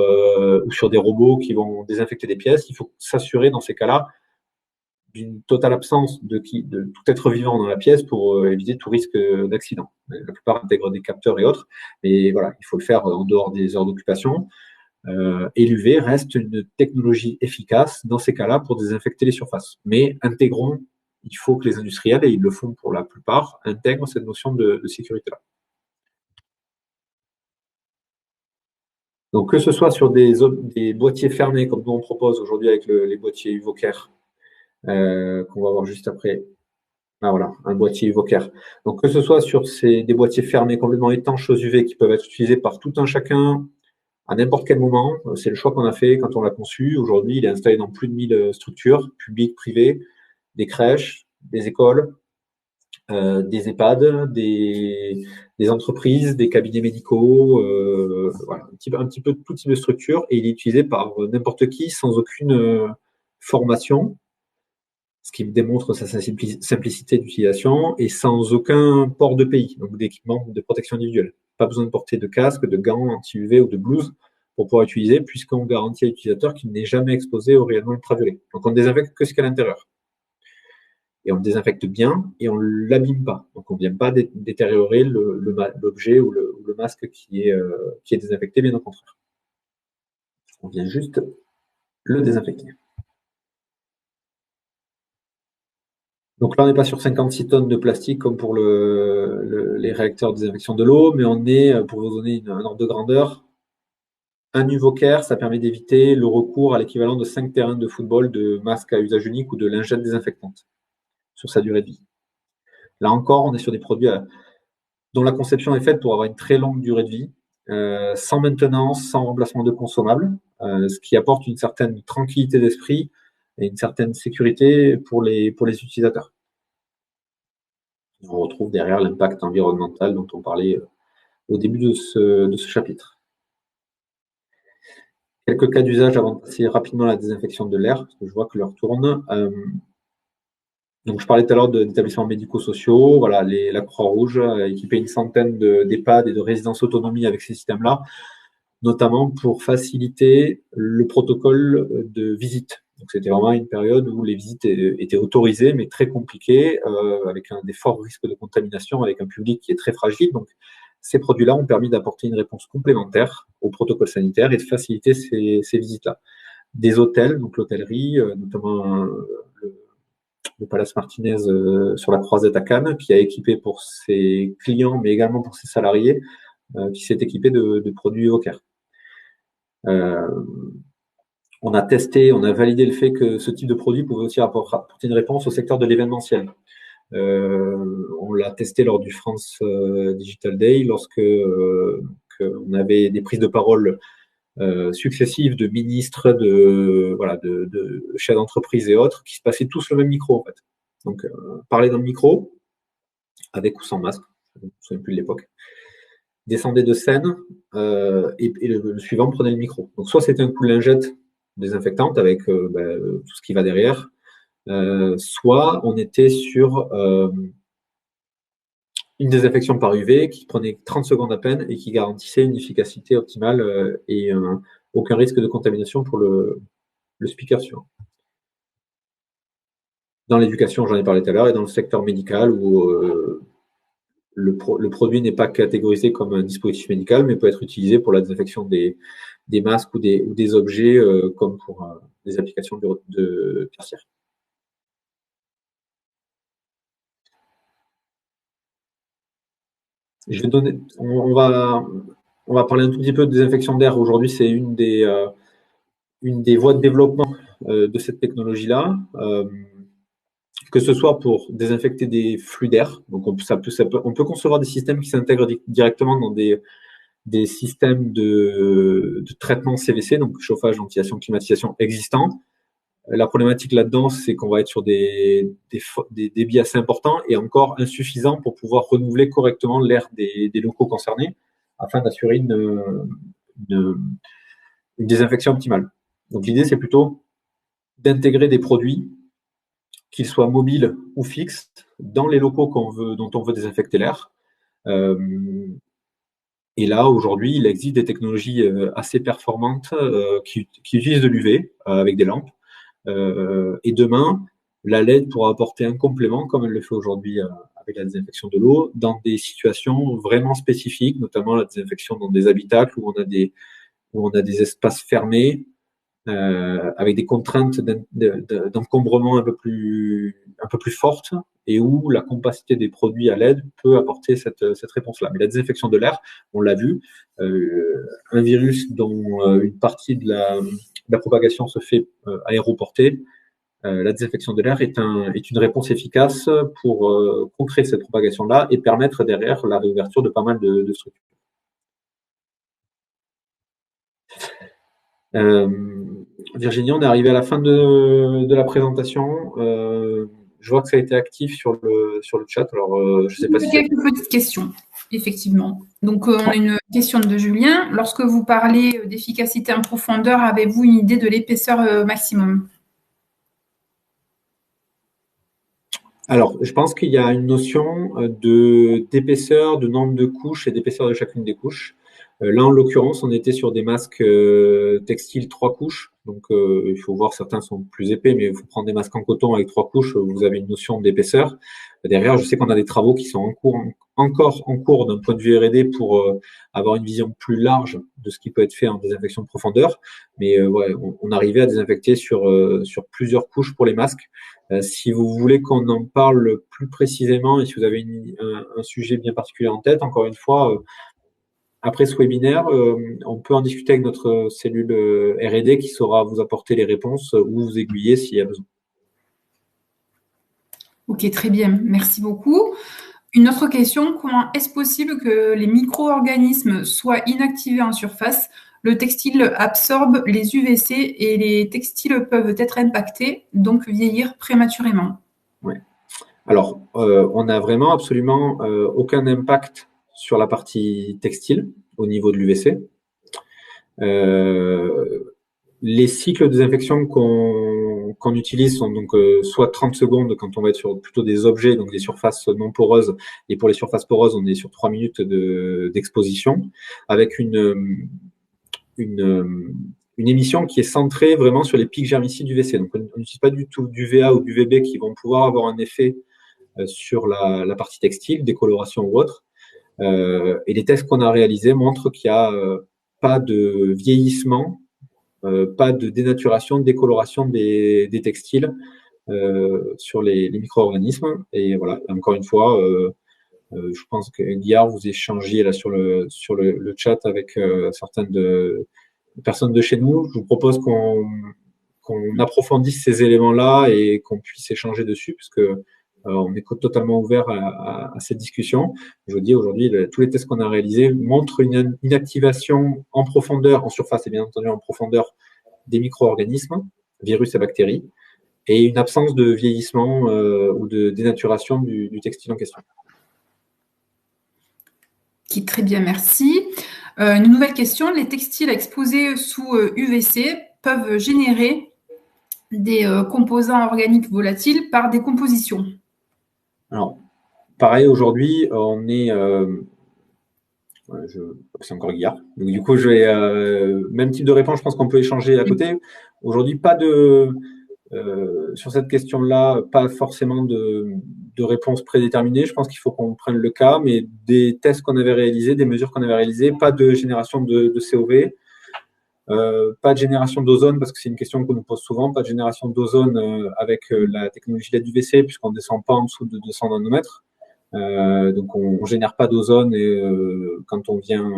sur des robots qui vont désinfecter des pièces. Il faut s'assurer dans ces cas-là d'une totale absence de tout être vivant dans la pièce pour éviter tout risque d'accident. La plupart intègrent des capteurs et autres, mais voilà, il faut le faire en dehors des heures d'occupation. Et l'UV reste une technologie efficace dans ces cas-là pour désinfecter les surfaces. Mais il faut que les industriels, et ils le font pour la plupart, intègrent cette notion de sécurité-là. Donc, que ce soit sur des boîtiers fermés, comme nous on propose aujourd'hui avec les boîtiers UVOCare, qu'on va voir juste après. Ah voilà, un boîtier UVOCare. Donc, que ce soit sur des boîtiers fermés complètement étanches aux UV qui peuvent être utilisés par tout un chacun à n'importe quel moment, c'est le choix qu'on a fait quand on l'a conçu. Aujourd'hui, il est installé dans plus de 1000 structures, publiques, privées, des crèches, des écoles, des EHPAD, des entreprises, des cabinets médicaux, voilà, un petit peu tout type de structure, et il est utilisé par n'importe qui sans aucune formation, ce qui démontre sa simplicité d'utilisation, et sans aucun port de pays, donc d'équipement de protection individuelle. Pas besoin de porter de casque, de gants anti-UV ou de blouse pour pouvoir utiliser, puisqu'on garantit à l'utilisateur qu'il n'est jamais exposé au rayonnement ultraviolet. Donc on ne désinfecte que ce qu'il y a à l'intérieur. Et on le désinfecte bien et on ne l'abîme pas. Donc on ne vient pas détériorer l'objet ou le masque qui est désinfecté, bien au contraire. On vient juste le désinfecter. Donc là, on n'est pas sur 56 tonnes de plastique comme pour les réacteurs de désinfection de l'eau, mais on est, pour vous donner un ordre de grandeur, un UVOCare, ça permet d'éviter le recours à l'équivalent de 5 terrains de football de masques à usage unique ou de lingettes désinfectantes sur sa durée de vie. Là encore, on est sur des produits dont la conception est faite pour avoir une très longue durée de vie, sans maintenance, sans remplacement de consommables, ce qui apporte une certaine tranquillité d'esprit et une certaine sécurité pour les utilisateurs. On retrouve derrière l'impact environnemental dont on parlait au début de ce chapitre. Quelques cas d'usage avant de passer rapidement à la désinfection de l'air, parce que je vois que l'heure tourne. Donc, je parlais tout à l'heure d'établissements médico-sociaux. Voilà, la Croix-Rouge a équipé une centaine d'EHPAD et de résidences autonomie avec ces systèmes-là, notamment pour faciliter le protocole de visite. Donc, c'était vraiment une période où les visites étaient autorisées, mais très compliquées, avec des forts risques de contamination, avec un public qui est très fragile. Donc, ces produits-là ont permis d'apporter une réponse complémentaire au protocole sanitaire et de faciliter ces visites-là. Des hôtels, donc l'hôtellerie, notamment le Palace Martinez sur la Croisette à Cannes, qui a équipé pour ses clients, mais également pour ses salariés, qui s'est équipé de produits Evoker. On a testé, on a validé le fait que ce type de produit pouvait aussi apporter une réponse au secteur de l'événementiel. On l'a testé lors du France Digital Day, lorsque on avait des prises de parole successives de ministres, de chefs d'entreprise et autres, qui se passaient tous le même micro en fait. Donc parler dans le micro, avec ou sans masque, je ne me souviens plus de l'époque, descendait de scène et le suivant prenait le micro. Donc soit c'était un coup de lingette désinfectante avec tout ce qui va derrière, soit on était sur une désinfection par UV qui prenait 30 secondes à peine et qui garantissait une efficacité optimale et aucun risque de contamination pour le speaker suivant. Dans l'éducation, j'en ai parlé tout à l'heure, et dans le secteur médical où le produit n'est pas catégorisé comme un dispositif médical, mais peut être utilisé pour la désinfection des masques ou des objets comme pour des applications de tertiaire. Je vais donner, on va parler un tout petit peu de désinfection d'air. Aujourd'hui, c'est une des voies de développement de cette technologie-là. Que ce soit pour désinfecter des flux d'air, donc on peut concevoir des systèmes qui s'intègrent directement dans des systèmes de traitement CVC, donc chauffage, ventilation, climatisation existants. La problématique là-dedans, c'est qu'on va être sur des débits assez importants et encore insuffisants pour pouvoir renouveler correctement l'air des locaux concernés afin d'assurer une désinfection optimale. Donc l'idée, c'est plutôt d'intégrer des produits, qu'ils soient mobiles ou fixes, dans les locaux dont on veut désinfecter l'air. Et là, aujourd'hui, il existe des technologies assez performantes qui utilisent de l'UV avec des lampes. Et demain, la LED pourra apporter un complément, comme elle le fait aujourd'hui avec la désinfection de l'eau, dans des situations vraiment spécifiques, notamment la désinfection dans des habitacles où on a des espaces fermés, avec des contraintes d'encombrement un peu plus fortes et où la compacité des produits à LED peut apporter cette réponse-là. Mais la désinfection de l'air, on l'a vu, un virus dont une partie de la propagation se fait aéroportée, la désinfection de l'air est une réponse efficace pour contrer cette propagation-là et permettre derrière la réouverture de pas mal de structures. Virginie, on est arrivé à la fin de la présentation. Je vois que ça a été actif sur le chat. Alors, je sais pas si quelques petites questions, effectivement. Donc, on a une question de Julien. Lorsque vous parlez d'efficacité en profondeur, avez-vous une idée de l'épaisseur maximum? Alors, je pense qu'il y a une notion d'épaisseur, de nombre de couches et d'épaisseur de chacune des couches. Là, en l'occurrence, on était sur des masques textiles 3 couches. Donc, il faut voir, certains sont plus épais, mais il faut prendre des masques en coton avec 3 couches, vous avez une notion d'épaisseur. Derrière, je sais qu'on a des travaux qui sont encore en cours d'un point de vue R&D pour avoir une vision plus large de ce qui peut être fait en désinfection de profondeur. Mais ouais, on arrivait à désinfecter sur plusieurs couches pour les masques. Si vous voulez qu'on en parle plus précisément et si vous avez un sujet bien particulier en tête, encore une fois, après ce webinaire, on peut en discuter avec notre cellule R&D qui saura vous apporter les réponses ou vous aiguiller s'il y a besoin. Ok, très bien. Merci beaucoup. Une autre question, comment est-ce possible que les micro-organismes soient inactivés en surface? Le textile absorbe les UVC et les textiles peuvent être impactés, donc vieillir prématurément. Ouais. Alors, on n'a vraiment absolument aucun impact sur la partie textile au niveau de l'UVC. Les cycles de désinfection qu'on utilise sont donc soit 30 secondes quand on va être sur plutôt des objets, donc des surfaces non poreuses, et pour les surfaces poreuses, on est sur 3 minutes d'exposition, avec une émission qui est centrée vraiment sur les pics germicides du UVC. Donc, on n'utilise pas du tout d'UVA ou d'UVB qui vont pouvoir avoir un effet sur la partie textile, décoloration ou autre. Et les tests qu'on a réalisés montrent qu'il n'y a pas de vieillissement, pas de dénaturation, de décoloration des textiles sur les micro-organismes. Et voilà, encore une fois, je pense que Guillard, vous échangez là sur le chat avec certaines personnes de chez nous. Je vous propose qu'on approfondisse ces éléments-là et qu'on puisse échanger dessus, parce que on est totalement ouvert à cette discussion. Je vous dis, aujourd'hui, tous les tests qu'on a réalisés montrent une activation en profondeur, en surface et bien entendu en profondeur, des micro-organismes, virus et bactéries, et une absence de vieillissement ou de dénaturation du textile en question. Qui très bien, merci. Une nouvelle question. Les textiles exposés sous UVC peuvent générer des composants organiques volatiles par décomposition. Alors, pareil, aujourd'hui, on est... c'est encore Guillard. Donc, du coup, je vais... même type de réponse, je pense qu'on peut échanger à côté. Aujourd'hui, pas de... sur cette question-là, pas forcément de réponse prédéterminée. Je pense qu'il faut qu'on prenne le cas, mais des tests qu'on avait réalisés, des mesures qu'on avait réalisées, pas de génération de COV, pas de génération d'ozone, parce que c'est une question qu'on nous pose souvent, pas de génération d'ozone avec la technologie LED UVC, puisqu'on ne descend pas en dessous de 200 nanomètres. Donc, on ne génère pas d'ozone quand on vient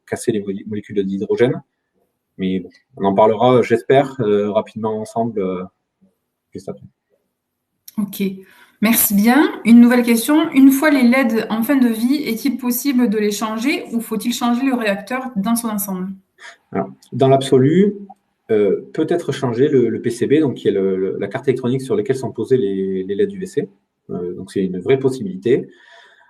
casser les molécules d'hydrogène. Mais bon, on en parlera, j'espère, rapidement ensemble juste après. Ok, merci bien. Une nouvelle question. Une fois les LED en fin de vie, est-il possible de les changer ou faut-il changer le réacteur dans son ensemble? Alors, dans l'absolu, peut-être changer le PCB, donc qui est la carte électronique sur laquelle sont posés les LED UVC. Donc, c'est une vraie possibilité.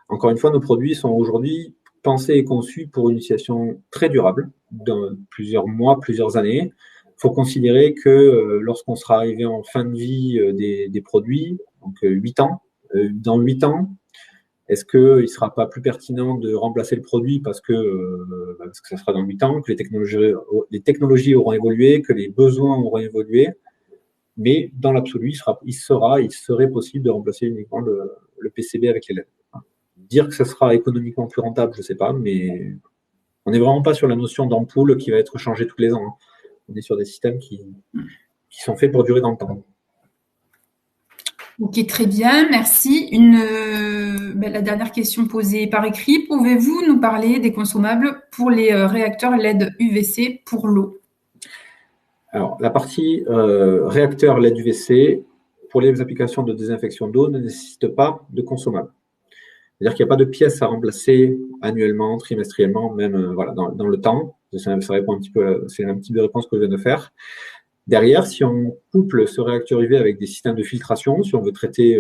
Encore une fois, nos produits sont aujourd'hui pensés et conçus pour une utilisation très durable, dans plusieurs mois, plusieurs années. Il faut considérer que lorsqu'on sera arrivé en fin de vie des produits, donc 8 ans, dans 8 ans, est-ce qu'il ne sera pas plus pertinent de remplacer le produit parce que ça sera dans 8 ans, que les technologies auront évolué, que les besoins auront évolué, mais dans l'absolu, il serait possible de remplacer uniquement le PCB avec les LED. Dire que ça sera économiquement plus rentable, je ne sais pas, mais on n'est vraiment pas sur la notion d'ampoule qui va être changée tous les ans. Hein. On est sur des systèmes qui sont faits pour durer dans le temps. Ok, très bien, merci. La dernière question posée par écrit. Pouvez-vous nous parler des consommables pour les réacteurs LED UVC pour l'eau? Alors, la partie réacteur LED UVC, pour les applications de désinfection d'eau, ne nécessite pas de consommables. C'est-à-dire qu'il n'y a pas de pièces à remplacer annuellement, trimestriellement, même dans le temps. Ça répond un petit peu, c'est un type de réponse que je viens de faire. Derrière, si on couple ce réacteur UV avec des systèmes de filtration, si on veut traiter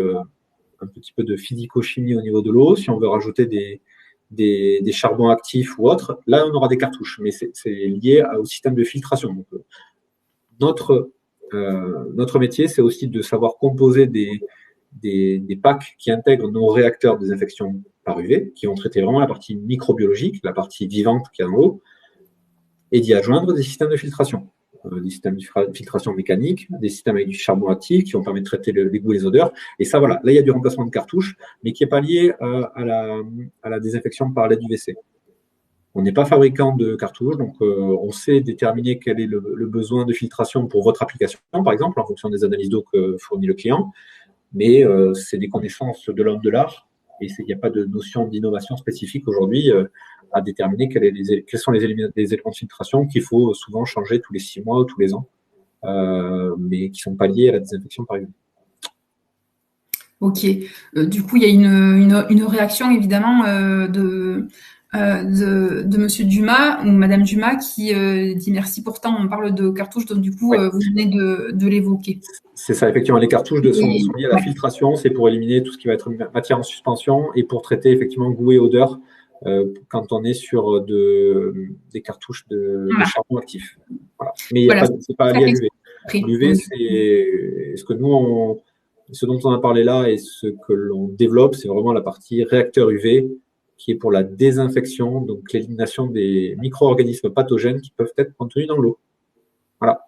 un petit peu de physico-chimie au niveau de l'eau, si on veut rajouter des charbons actifs ou autres, là, on aura des cartouches, mais c'est lié au système de filtration. Donc, notre métier, c'est aussi de savoir composer des packs qui intègrent nos réacteurs de désinfection par UV, qui vont traiter vraiment la partie microbiologique, la partie vivante qui est en haut, et d'y adjoindre des systèmes de filtration. Des systèmes de filtration mécanique, des systèmes avec du charbon actif qui vont permettre de traiter les goûts et les odeurs. Et ça, voilà, là, il y a du remplacement de cartouches, mais qui n'est pas lié à la désinfection par l'aide du WC. On n'est pas fabricant de cartouches, donc on sait déterminer quel est le besoin de filtration pour votre application, par exemple, en fonction des analyses d'eau que fournit le client. Mais c'est des connaissances de l'homme de l'art, et il n'y a pas de notion d'innovation spécifique aujourd'hui à déterminer quels sont les éléments de filtration qu'il faut souvent changer tous les 6 mois ou tous les ans, mais qui ne sont pas liés à la désinfection par exemple. Ok. Du coup, il y a une réaction évidemment de Monsieur Dumas ou Madame Dumas qui dit merci. Pourtant, on parle de cartouches, donc du coup, Ouais, vous venez de l'évoquer. c'est ça, effectivement. Les cartouches sont liées à la Ouais. filtration, c'est pour éliminer tout ce qui va être matière en suspension et pour traiter effectivement goût et odeur quand on est sur des cartouches de Voilà. charbon actif. Voilà. Mais Voilà. c'est pas lié à l'UV. L'UV, Oui. c'est ce que ce dont on a parlé là et ce que l'on développe, c'est vraiment la partie réacteur UV qui est pour la désinfection, donc l'élimination des micro-organismes pathogènes qui peuvent être contenus dans l'eau. Voilà.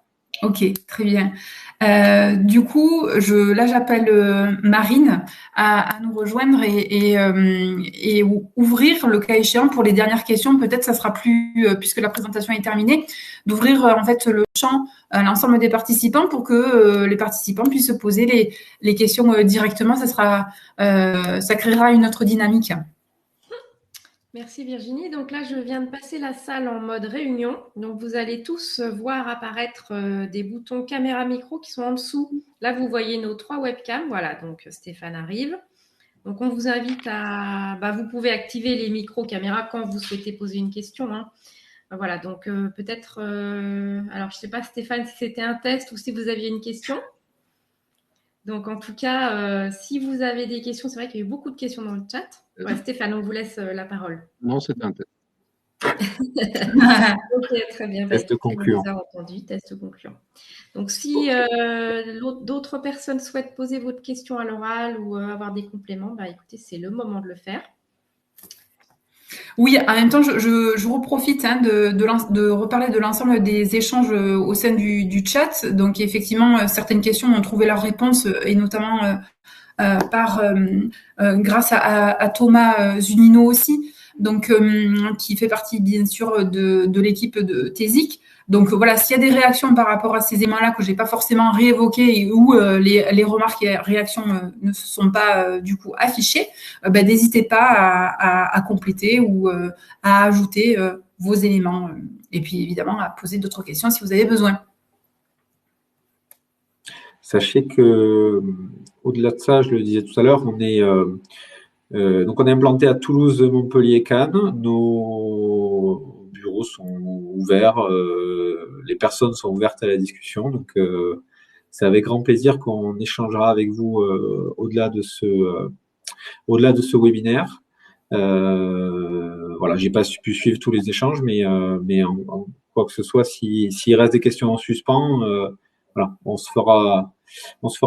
Ok, très bien. Du coup, là, j'appelle Marine à nous rejoindre et ouvrir, le cas échéant, pour les dernières questions. Peut-être ça sera plus, puisque la présentation est terminée, d'ouvrir en fait le champ à l'ensemble des participants pour que les participants puissent se poser les questions directement. Ça créera une autre dynamique. Merci Virginie. Donc là, je viens de passer la salle en mode réunion. Donc vous allez tous voir apparaître des boutons caméra micro qui sont en dessous. Là, vous voyez nos 3 webcams. Voilà, donc Stéphane arrive. Donc on vous invite vous pouvez activer les micros caméras quand vous souhaitez poser une question, hein. Voilà, donc peut-être, alors je ne sais pas Stéphane si c'était un test ou si vous aviez une question. Donc en tout cas, si vous avez des questions, c'est vrai qu'il y a eu beaucoup de questions dans le chat. Ouais, Stéphane, on vous laisse la parole. Non, c'était un test. Ok, très bien. Test concluant. On vous a entendu, test concluant. Donc si d'autres personnes souhaitent poser votre question à l'oral ou avoir des compléments, écoutez, c'est le moment de le faire. Oui, en même temps, je reprofite de reparler de l'ensemble des échanges au sein du chat. Donc, effectivement, certaines questions ont trouvé leur réponse, et notamment grâce à Thomas Zunino aussi, donc qui fait partie bien sûr de l'équipe de TESIC. Donc voilà, s'il y a des réactions par rapport à ces éléments-là que j'ai pas forcément réévoqués et où les remarques et réactions ne se sont pas du coup affichées, n'hésitez pas à compléter ou à ajouter vos éléments et puis évidemment à poser d'autres questions si vous avez besoin. Sachez que, au-delà de ça, je le disais tout à l'heure, on est implanté à Toulouse, Montpellier, Cannes. Nos bureaux sont ouverts, les personnes sont ouvertes à la discussion. Donc, c'est avec grand plaisir qu'on échangera avec vous au-delà de ce webinaire. Voilà, j'ai pas pu suivre tous les échanges, mais en quoi que ce soit, s'il reste des questions en suspens, voilà, on se fera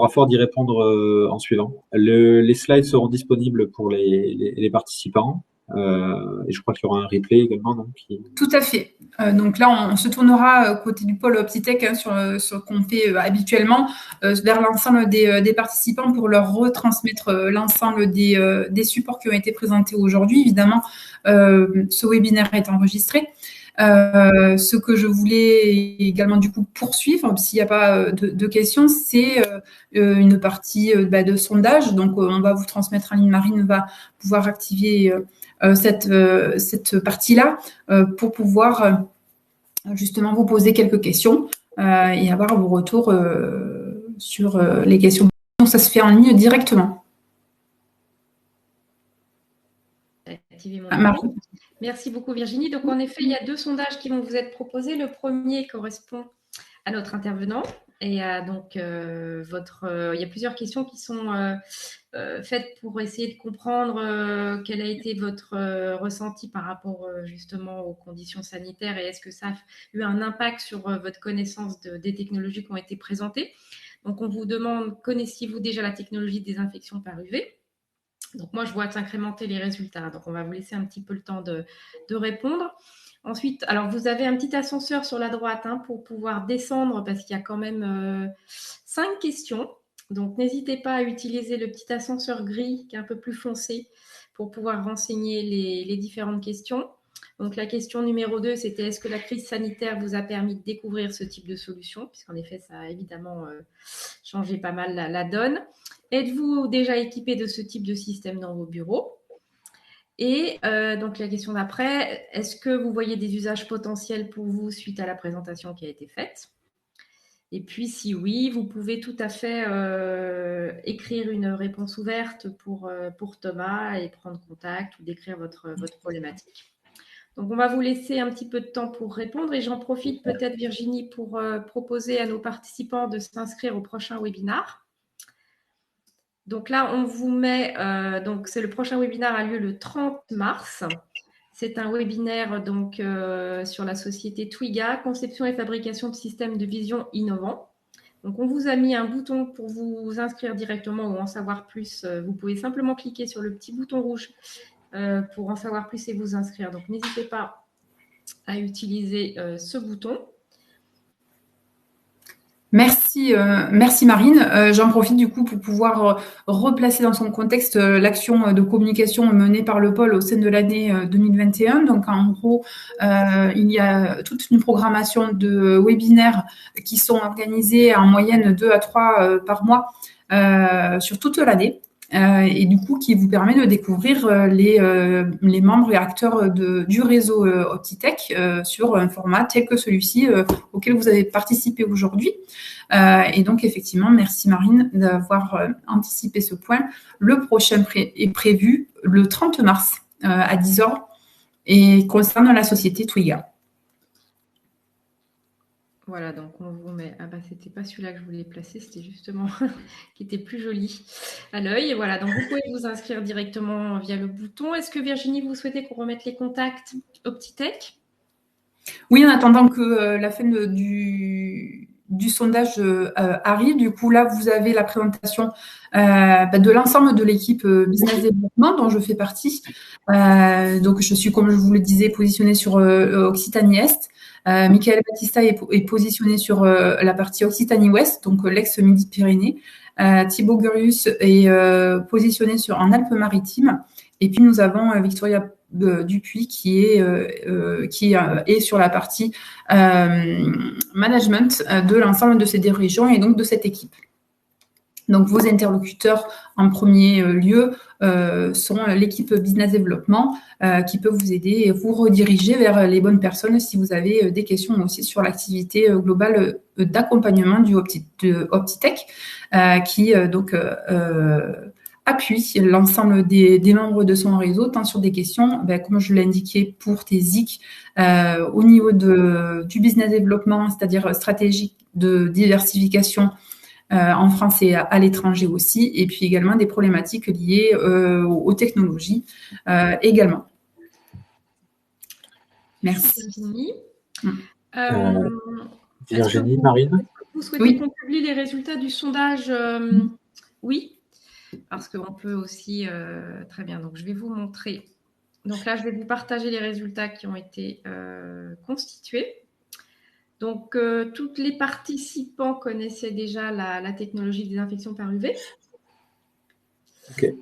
fort d'y répondre en suivant. Les slides seront disponibles pour les participants. Et je crois qu'il y aura un replay également. Donc, Tout à fait. Donc là, on se tournera côté du pôle Optitech sur ce qu'on fait habituellement vers l'ensemble des participants pour leur retransmettre l'ensemble des supports qui ont été présentés aujourd'hui. Évidemment, ce webinaire est enregistré. Ce que je voulais également du coup poursuivre, s'il n'y a pas de questions, c'est une partie de sondage. Donc, on va vous transmettre en ligne. Marine va pouvoir activer cette partie-là pour pouvoir justement vous poser quelques questions et avoir vos retours sur les questions. Donc, ça se fait en ligne directement. Merci beaucoup Virginie. Donc en effet, il y a 2 sondages qui vont vous être proposés. Le premier correspond à notre intervenant et donc il y a plusieurs questions qui sont faites pour essayer de comprendre quel a été votre ressenti par rapport justement aux conditions sanitaires et est-ce que ça a eu un impact sur votre connaissance des technologies qui ont été présentées. Donc on vous demande, connaissiez-vous déjà la technologie de désinfection par UV ? Donc, moi, je vois s'incrémenter les résultats. Donc, on va vous laisser un petit peu le temps de répondre. Ensuite, alors, vous avez un petit ascenseur sur la droite pour pouvoir descendre parce qu'il y a quand même 5 questions. Donc, n'hésitez pas à utiliser le petit ascenseur gris qui est un peu plus foncé pour pouvoir renseigner les différentes questions. Donc, la question numéro 2, c'était est-ce que la crise sanitaire vous a permis de découvrir ce type de solution ? Puisqu'en effet, ça a évidemment changé pas mal la donne. Êtes-vous déjà équipé de ce type de système dans vos bureaux ? Et donc, la question d'après, est-ce que vous voyez des usages potentiels pour vous suite à la présentation qui a été faite ? Et puis, si oui, vous pouvez tout à fait écrire une réponse ouverte pour Thomas et prendre contact ou décrire votre problématique. Donc, on va vous laisser un petit peu de temps pour répondre et j'en profite peut-être, Virginie, pour proposer à nos participants de s'inscrire au prochain webinaire. Donc là, on vous met, donc le prochain webinaire a lieu le 30 mars. C'est un webinaire donc, sur la société Twiga, conception et fabrication de systèmes de vision innovants. Donc, on vous a mis un bouton pour vous inscrire directement ou en savoir plus. Vous pouvez simplement cliquer sur le petit bouton rouge pour en savoir plus et vous inscrire. Donc, n'hésitez pas à utiliser ce bouton. Merci, merci Marine. J'en profite du coup pour pouvoir replacer dans son contexte l'action de communication menée par le pôle au sein de l'année 2021. Donc en gros, il y a toute une programmation de webinaires qui sont organisés en moyenne 2 à 3 par mois sur toute l'année. Et du coup, qui vous permet de découvrir les membres et acteurs du réseau Optitech sur un format tel que celui-ci auquel vous avez participé aujourd'hui. Et donc, effectivement, merci Marine d'avoir anticipé ce point. Le prochain est prévu le 30 mars à 10h et concerne la société Twiga. Voilà, donc on vous met. Ah bah c'était pas celui-là que je voulais placer, c'était justement qui était plus joli à l'œil. Voilà, donc vous pouvez vous inscrire directement via le bouton. Est-ce que Virginie, vous souhaitez qu'on remette les contacts Optitech? Oui, en attendant que la fin du sondage arrive. Du coup, là, vous avez la présentation de l'ensemble de l'équipe Business Développement dont je fais partie. Donc, je suis, comme je vous le disais, positionnée sur Occitanie Est. Michael Battista est positionné sur la partie Occitanie-Ouest, donc l'ex-Midi-Pyrénées. Thibaut Gurius est positionné en Alpes-Maritimes. Et puis, nous avons Victoria Dupuis qui est sur la partie management de l'ensemble de ces deux régions et donc de cette équipe. Donc, vos interlocuteurs, en premier lieu, sont l'équipe Business Développement qui peut vous aider et vous rediriger vers les bonnes personnes si vous avez des questions aussi sur l'activité globale d'accompagnement de Optitech qui appuie l'ensemble des membres de son réseau, tant sur des questions, comme je l'ai indiqué pour tes ZIC, au niveau du business développement, c'est-à-dire stratégique de diversification en France et à l'étranger aussi, et puis également des problématiques liées aux technologies également. Merci. Virginie, Marine. Vous souhaitez qu'on publie les résultats du sondage? Oui, parce qu'on peut aussi... très bien, donc je vais vous montrer. Donc là, je vais vous partager les résultats qui ont été constitués. Donc, tous les participants connaissaient déjà la technologie de désinfection par UV. OK.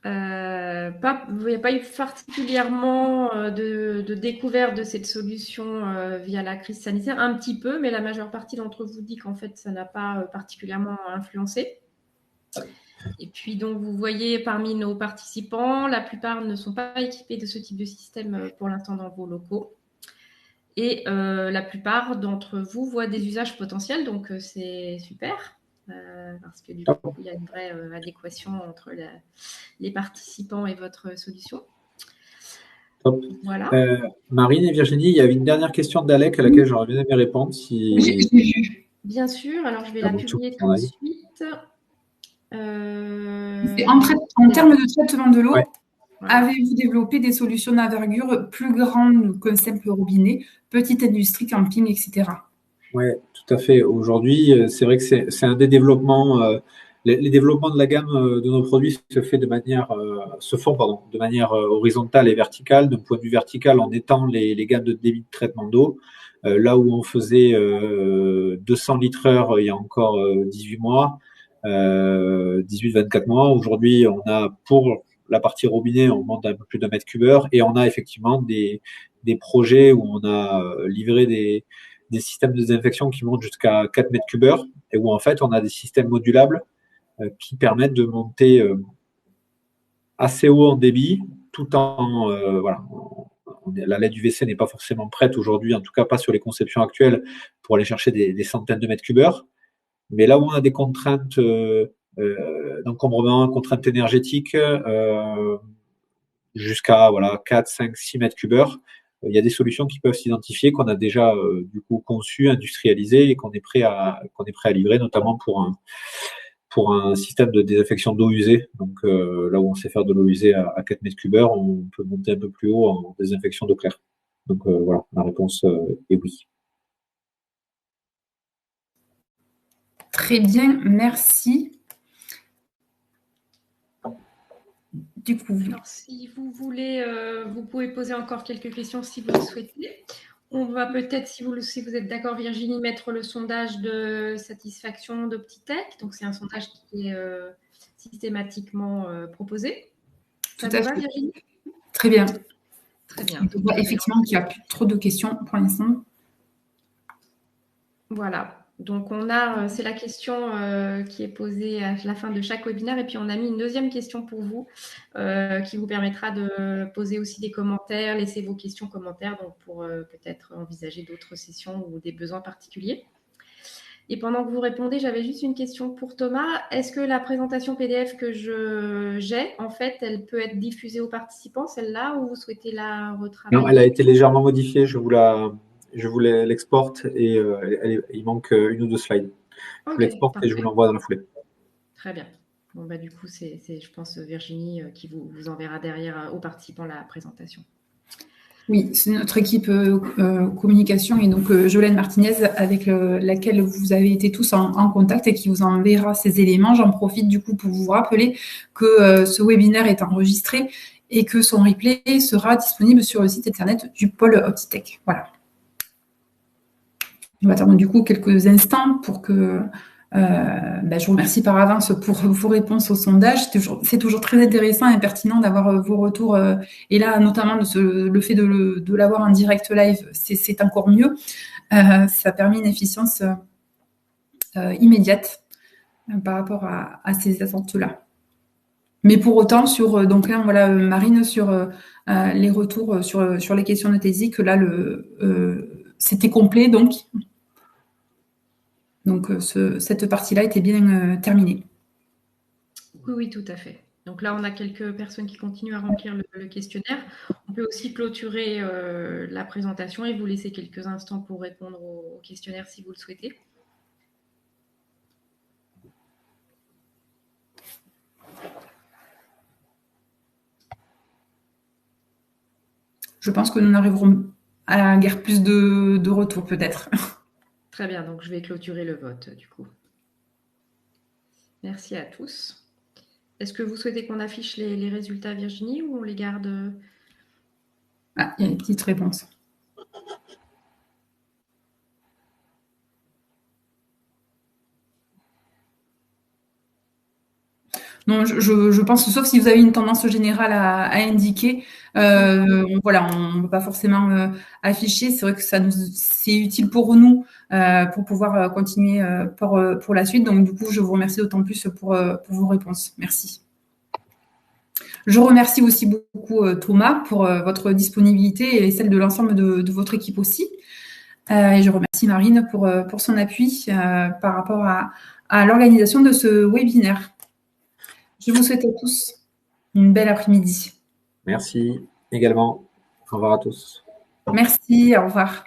Il n'y a pas eu particulièrement de découverte de cette solution via la crise sanitaire, un petit peu, mais la majeure partie d'entre vous dit qu'en fait, ça n'a pas particulièrement influencé. Et puis, donc, vous voyez parmi nos participants, la plupart ne sont pas équipés de ce type de système pour l'instant dans vos locaux. Et la plupart d'entre vous voient des usages potentiels, donc c'est super. Parce que du coup, il y a une vraie adéquation entre les participants et votre solution. Top. Voilà. Marine et Virginie, il y avait une dernière question d'Alec à laquelle j'aurais bien aimé répondre. Bien sûr, alors je vais la publier tout de suite. En termes de traitement de l'eau, avez-vous développé des solutions d'envergure plus grandes qu'un simple robinet, petite industrie, camping, etc. Oui, tout à fait. Aujourd'hui, c'est vrai que c'est un des développements. Les développements de la gamme de nos produits se font de manière horizontale et verticale. D'un point de vue vertical, en étend les gammes de débit de traitement d'eau. Là où on faisait 200 litres heure il y a encore 18 mois, 18-24 mois, aujourd'hui, on a pour la partie robinet, on monte un peu plus d'1 mètre cube heure et on a effectivement des projets où on a livré des systèmes de désinfection qui montent jusqu'à 4 mètres cube heure et où en fait on a des systèmes modulables qui permettent de monter assez haut en débit tout en la LED UVC n'est pas forcément prête aujourd'hui, en tout cas pas sur les conceptions actuelles, pour aller chercher des centaines de mètres cubeurs. Mais là où on a des contraintes d'encombrement, contraintes énergétiques, jusqu'à 4, 5, 6 mètres cubeurs, il y a des solutions qui peuvent s'identifier, qu'on a déjà du coup conçues, industrialisées et qu'on est prêt à livrer, notamment pour un système de désinfection d'eau usée. Donc là où on sait faire de l'eau usée à 4 mètres cubeurs, on peut monter un peu plus haut en désinfection d'eau claire. Donc voilà, la réponse est oui. Très bien, merci. Du coup, alors, si vous voulez, vous pouvez poser encore quelques questions si vous le souhaitez. On va peut-être, si vous êtes d'accord, Virginie, mettre le sondage de satisfaction d'Optitech. Donc, c'est un sondage qui est systématiquement proposé. Ça vous va, Virginie? Très bien. Très bien. On voit effectivement qu'il n'y a plus trop de questions pour l'instant. Voilà. Donc, c'est la question qui est posée à la fin de chaque webinaire. Et puis, on a mis une deuxième question pour vous qui vous permettra de poser aussi des commentaires, laisser vos questions, commentaires, donc pour peut-être envisager d'autres sessions ou des besoins particuliers. Et pendant que vous répondez, j'avais juste une question pour Thomas. Est-ce que la présentation PDF que j'ai, en fait, elle peut être diffusée aux participants, celle-là, ou vous souhaitez la retravailler? Non, elle a été légèrement modifiée. Je vous l'exporte et il manque une ou deux slides. Je vous l'exporte et je vous l'envoie dans la foulée. Très bien. Bon, bah, du coup, c'est, je pense, Virginie qui vous enverra derrière aux participants la présentation. Oui, c'est notre équipe communication et donc Jolène Martinez avec laquelle vous avez été tous en contact et qui vous enverra ces éléments. J'en profite du coup pour vous rappeler que ce webinaire est enregistré et que son replay sera disponible sur le site internet du pôle Optitech. Voilà. On va attendre du coup quelques instants pour que je vous remercie par avance pour vos réponses au sondage. C'est toujours très intéressant et pertinent d'avoir vos retours. Et là, notamment, le fait de l'avoir en direct live, c'est encore mieux. Ça permet une efficience immédiate par rapport à ces attentes-là. Mais pour autant, donc là, voilà, Marine, sur les retours sur les questions de TESI, que là, c'était complet, donc. Donc, cette partie-là était bien terminée. Oui, tout à fait. Donc là, on a quelques personnes qui continuent à remplir le questionnaire. On peut aussi clôturer la présentation et vous laisser quelques instants pour répondre au questionnaire si vous le souhaitez. Je pense que nous n'arriverons à guère plus de retours, peut-être. Très bien, donc je vais clôturer le vote, du coup. Merci à tous. Est-ce que vous souhaitez qu'on affiche les résultats, Virginie, ou on les garde? Ah, il y a une petite réponse. Non, je pense, sauf si vous avez une tendance générale à indiquer, voilà, on ne peut pas forcément afficher. C'est vrai que c'est utile pour nous pour pouvoir continuer pour la suite. Donc, du coup, je vous remercie d'autant plus pour vos réponses. Merci. Je remercie aussi beaucoup Thomas pour votre disponibilité et celle de l'ensemble de votre équipe aussi. Et je remercie Marine pour son appui par rapport à l'organisation de ce webinaire. Je vous souhaite à tous une belle après-midi. Merci également. Au revoir à tous. Merci, au revoir.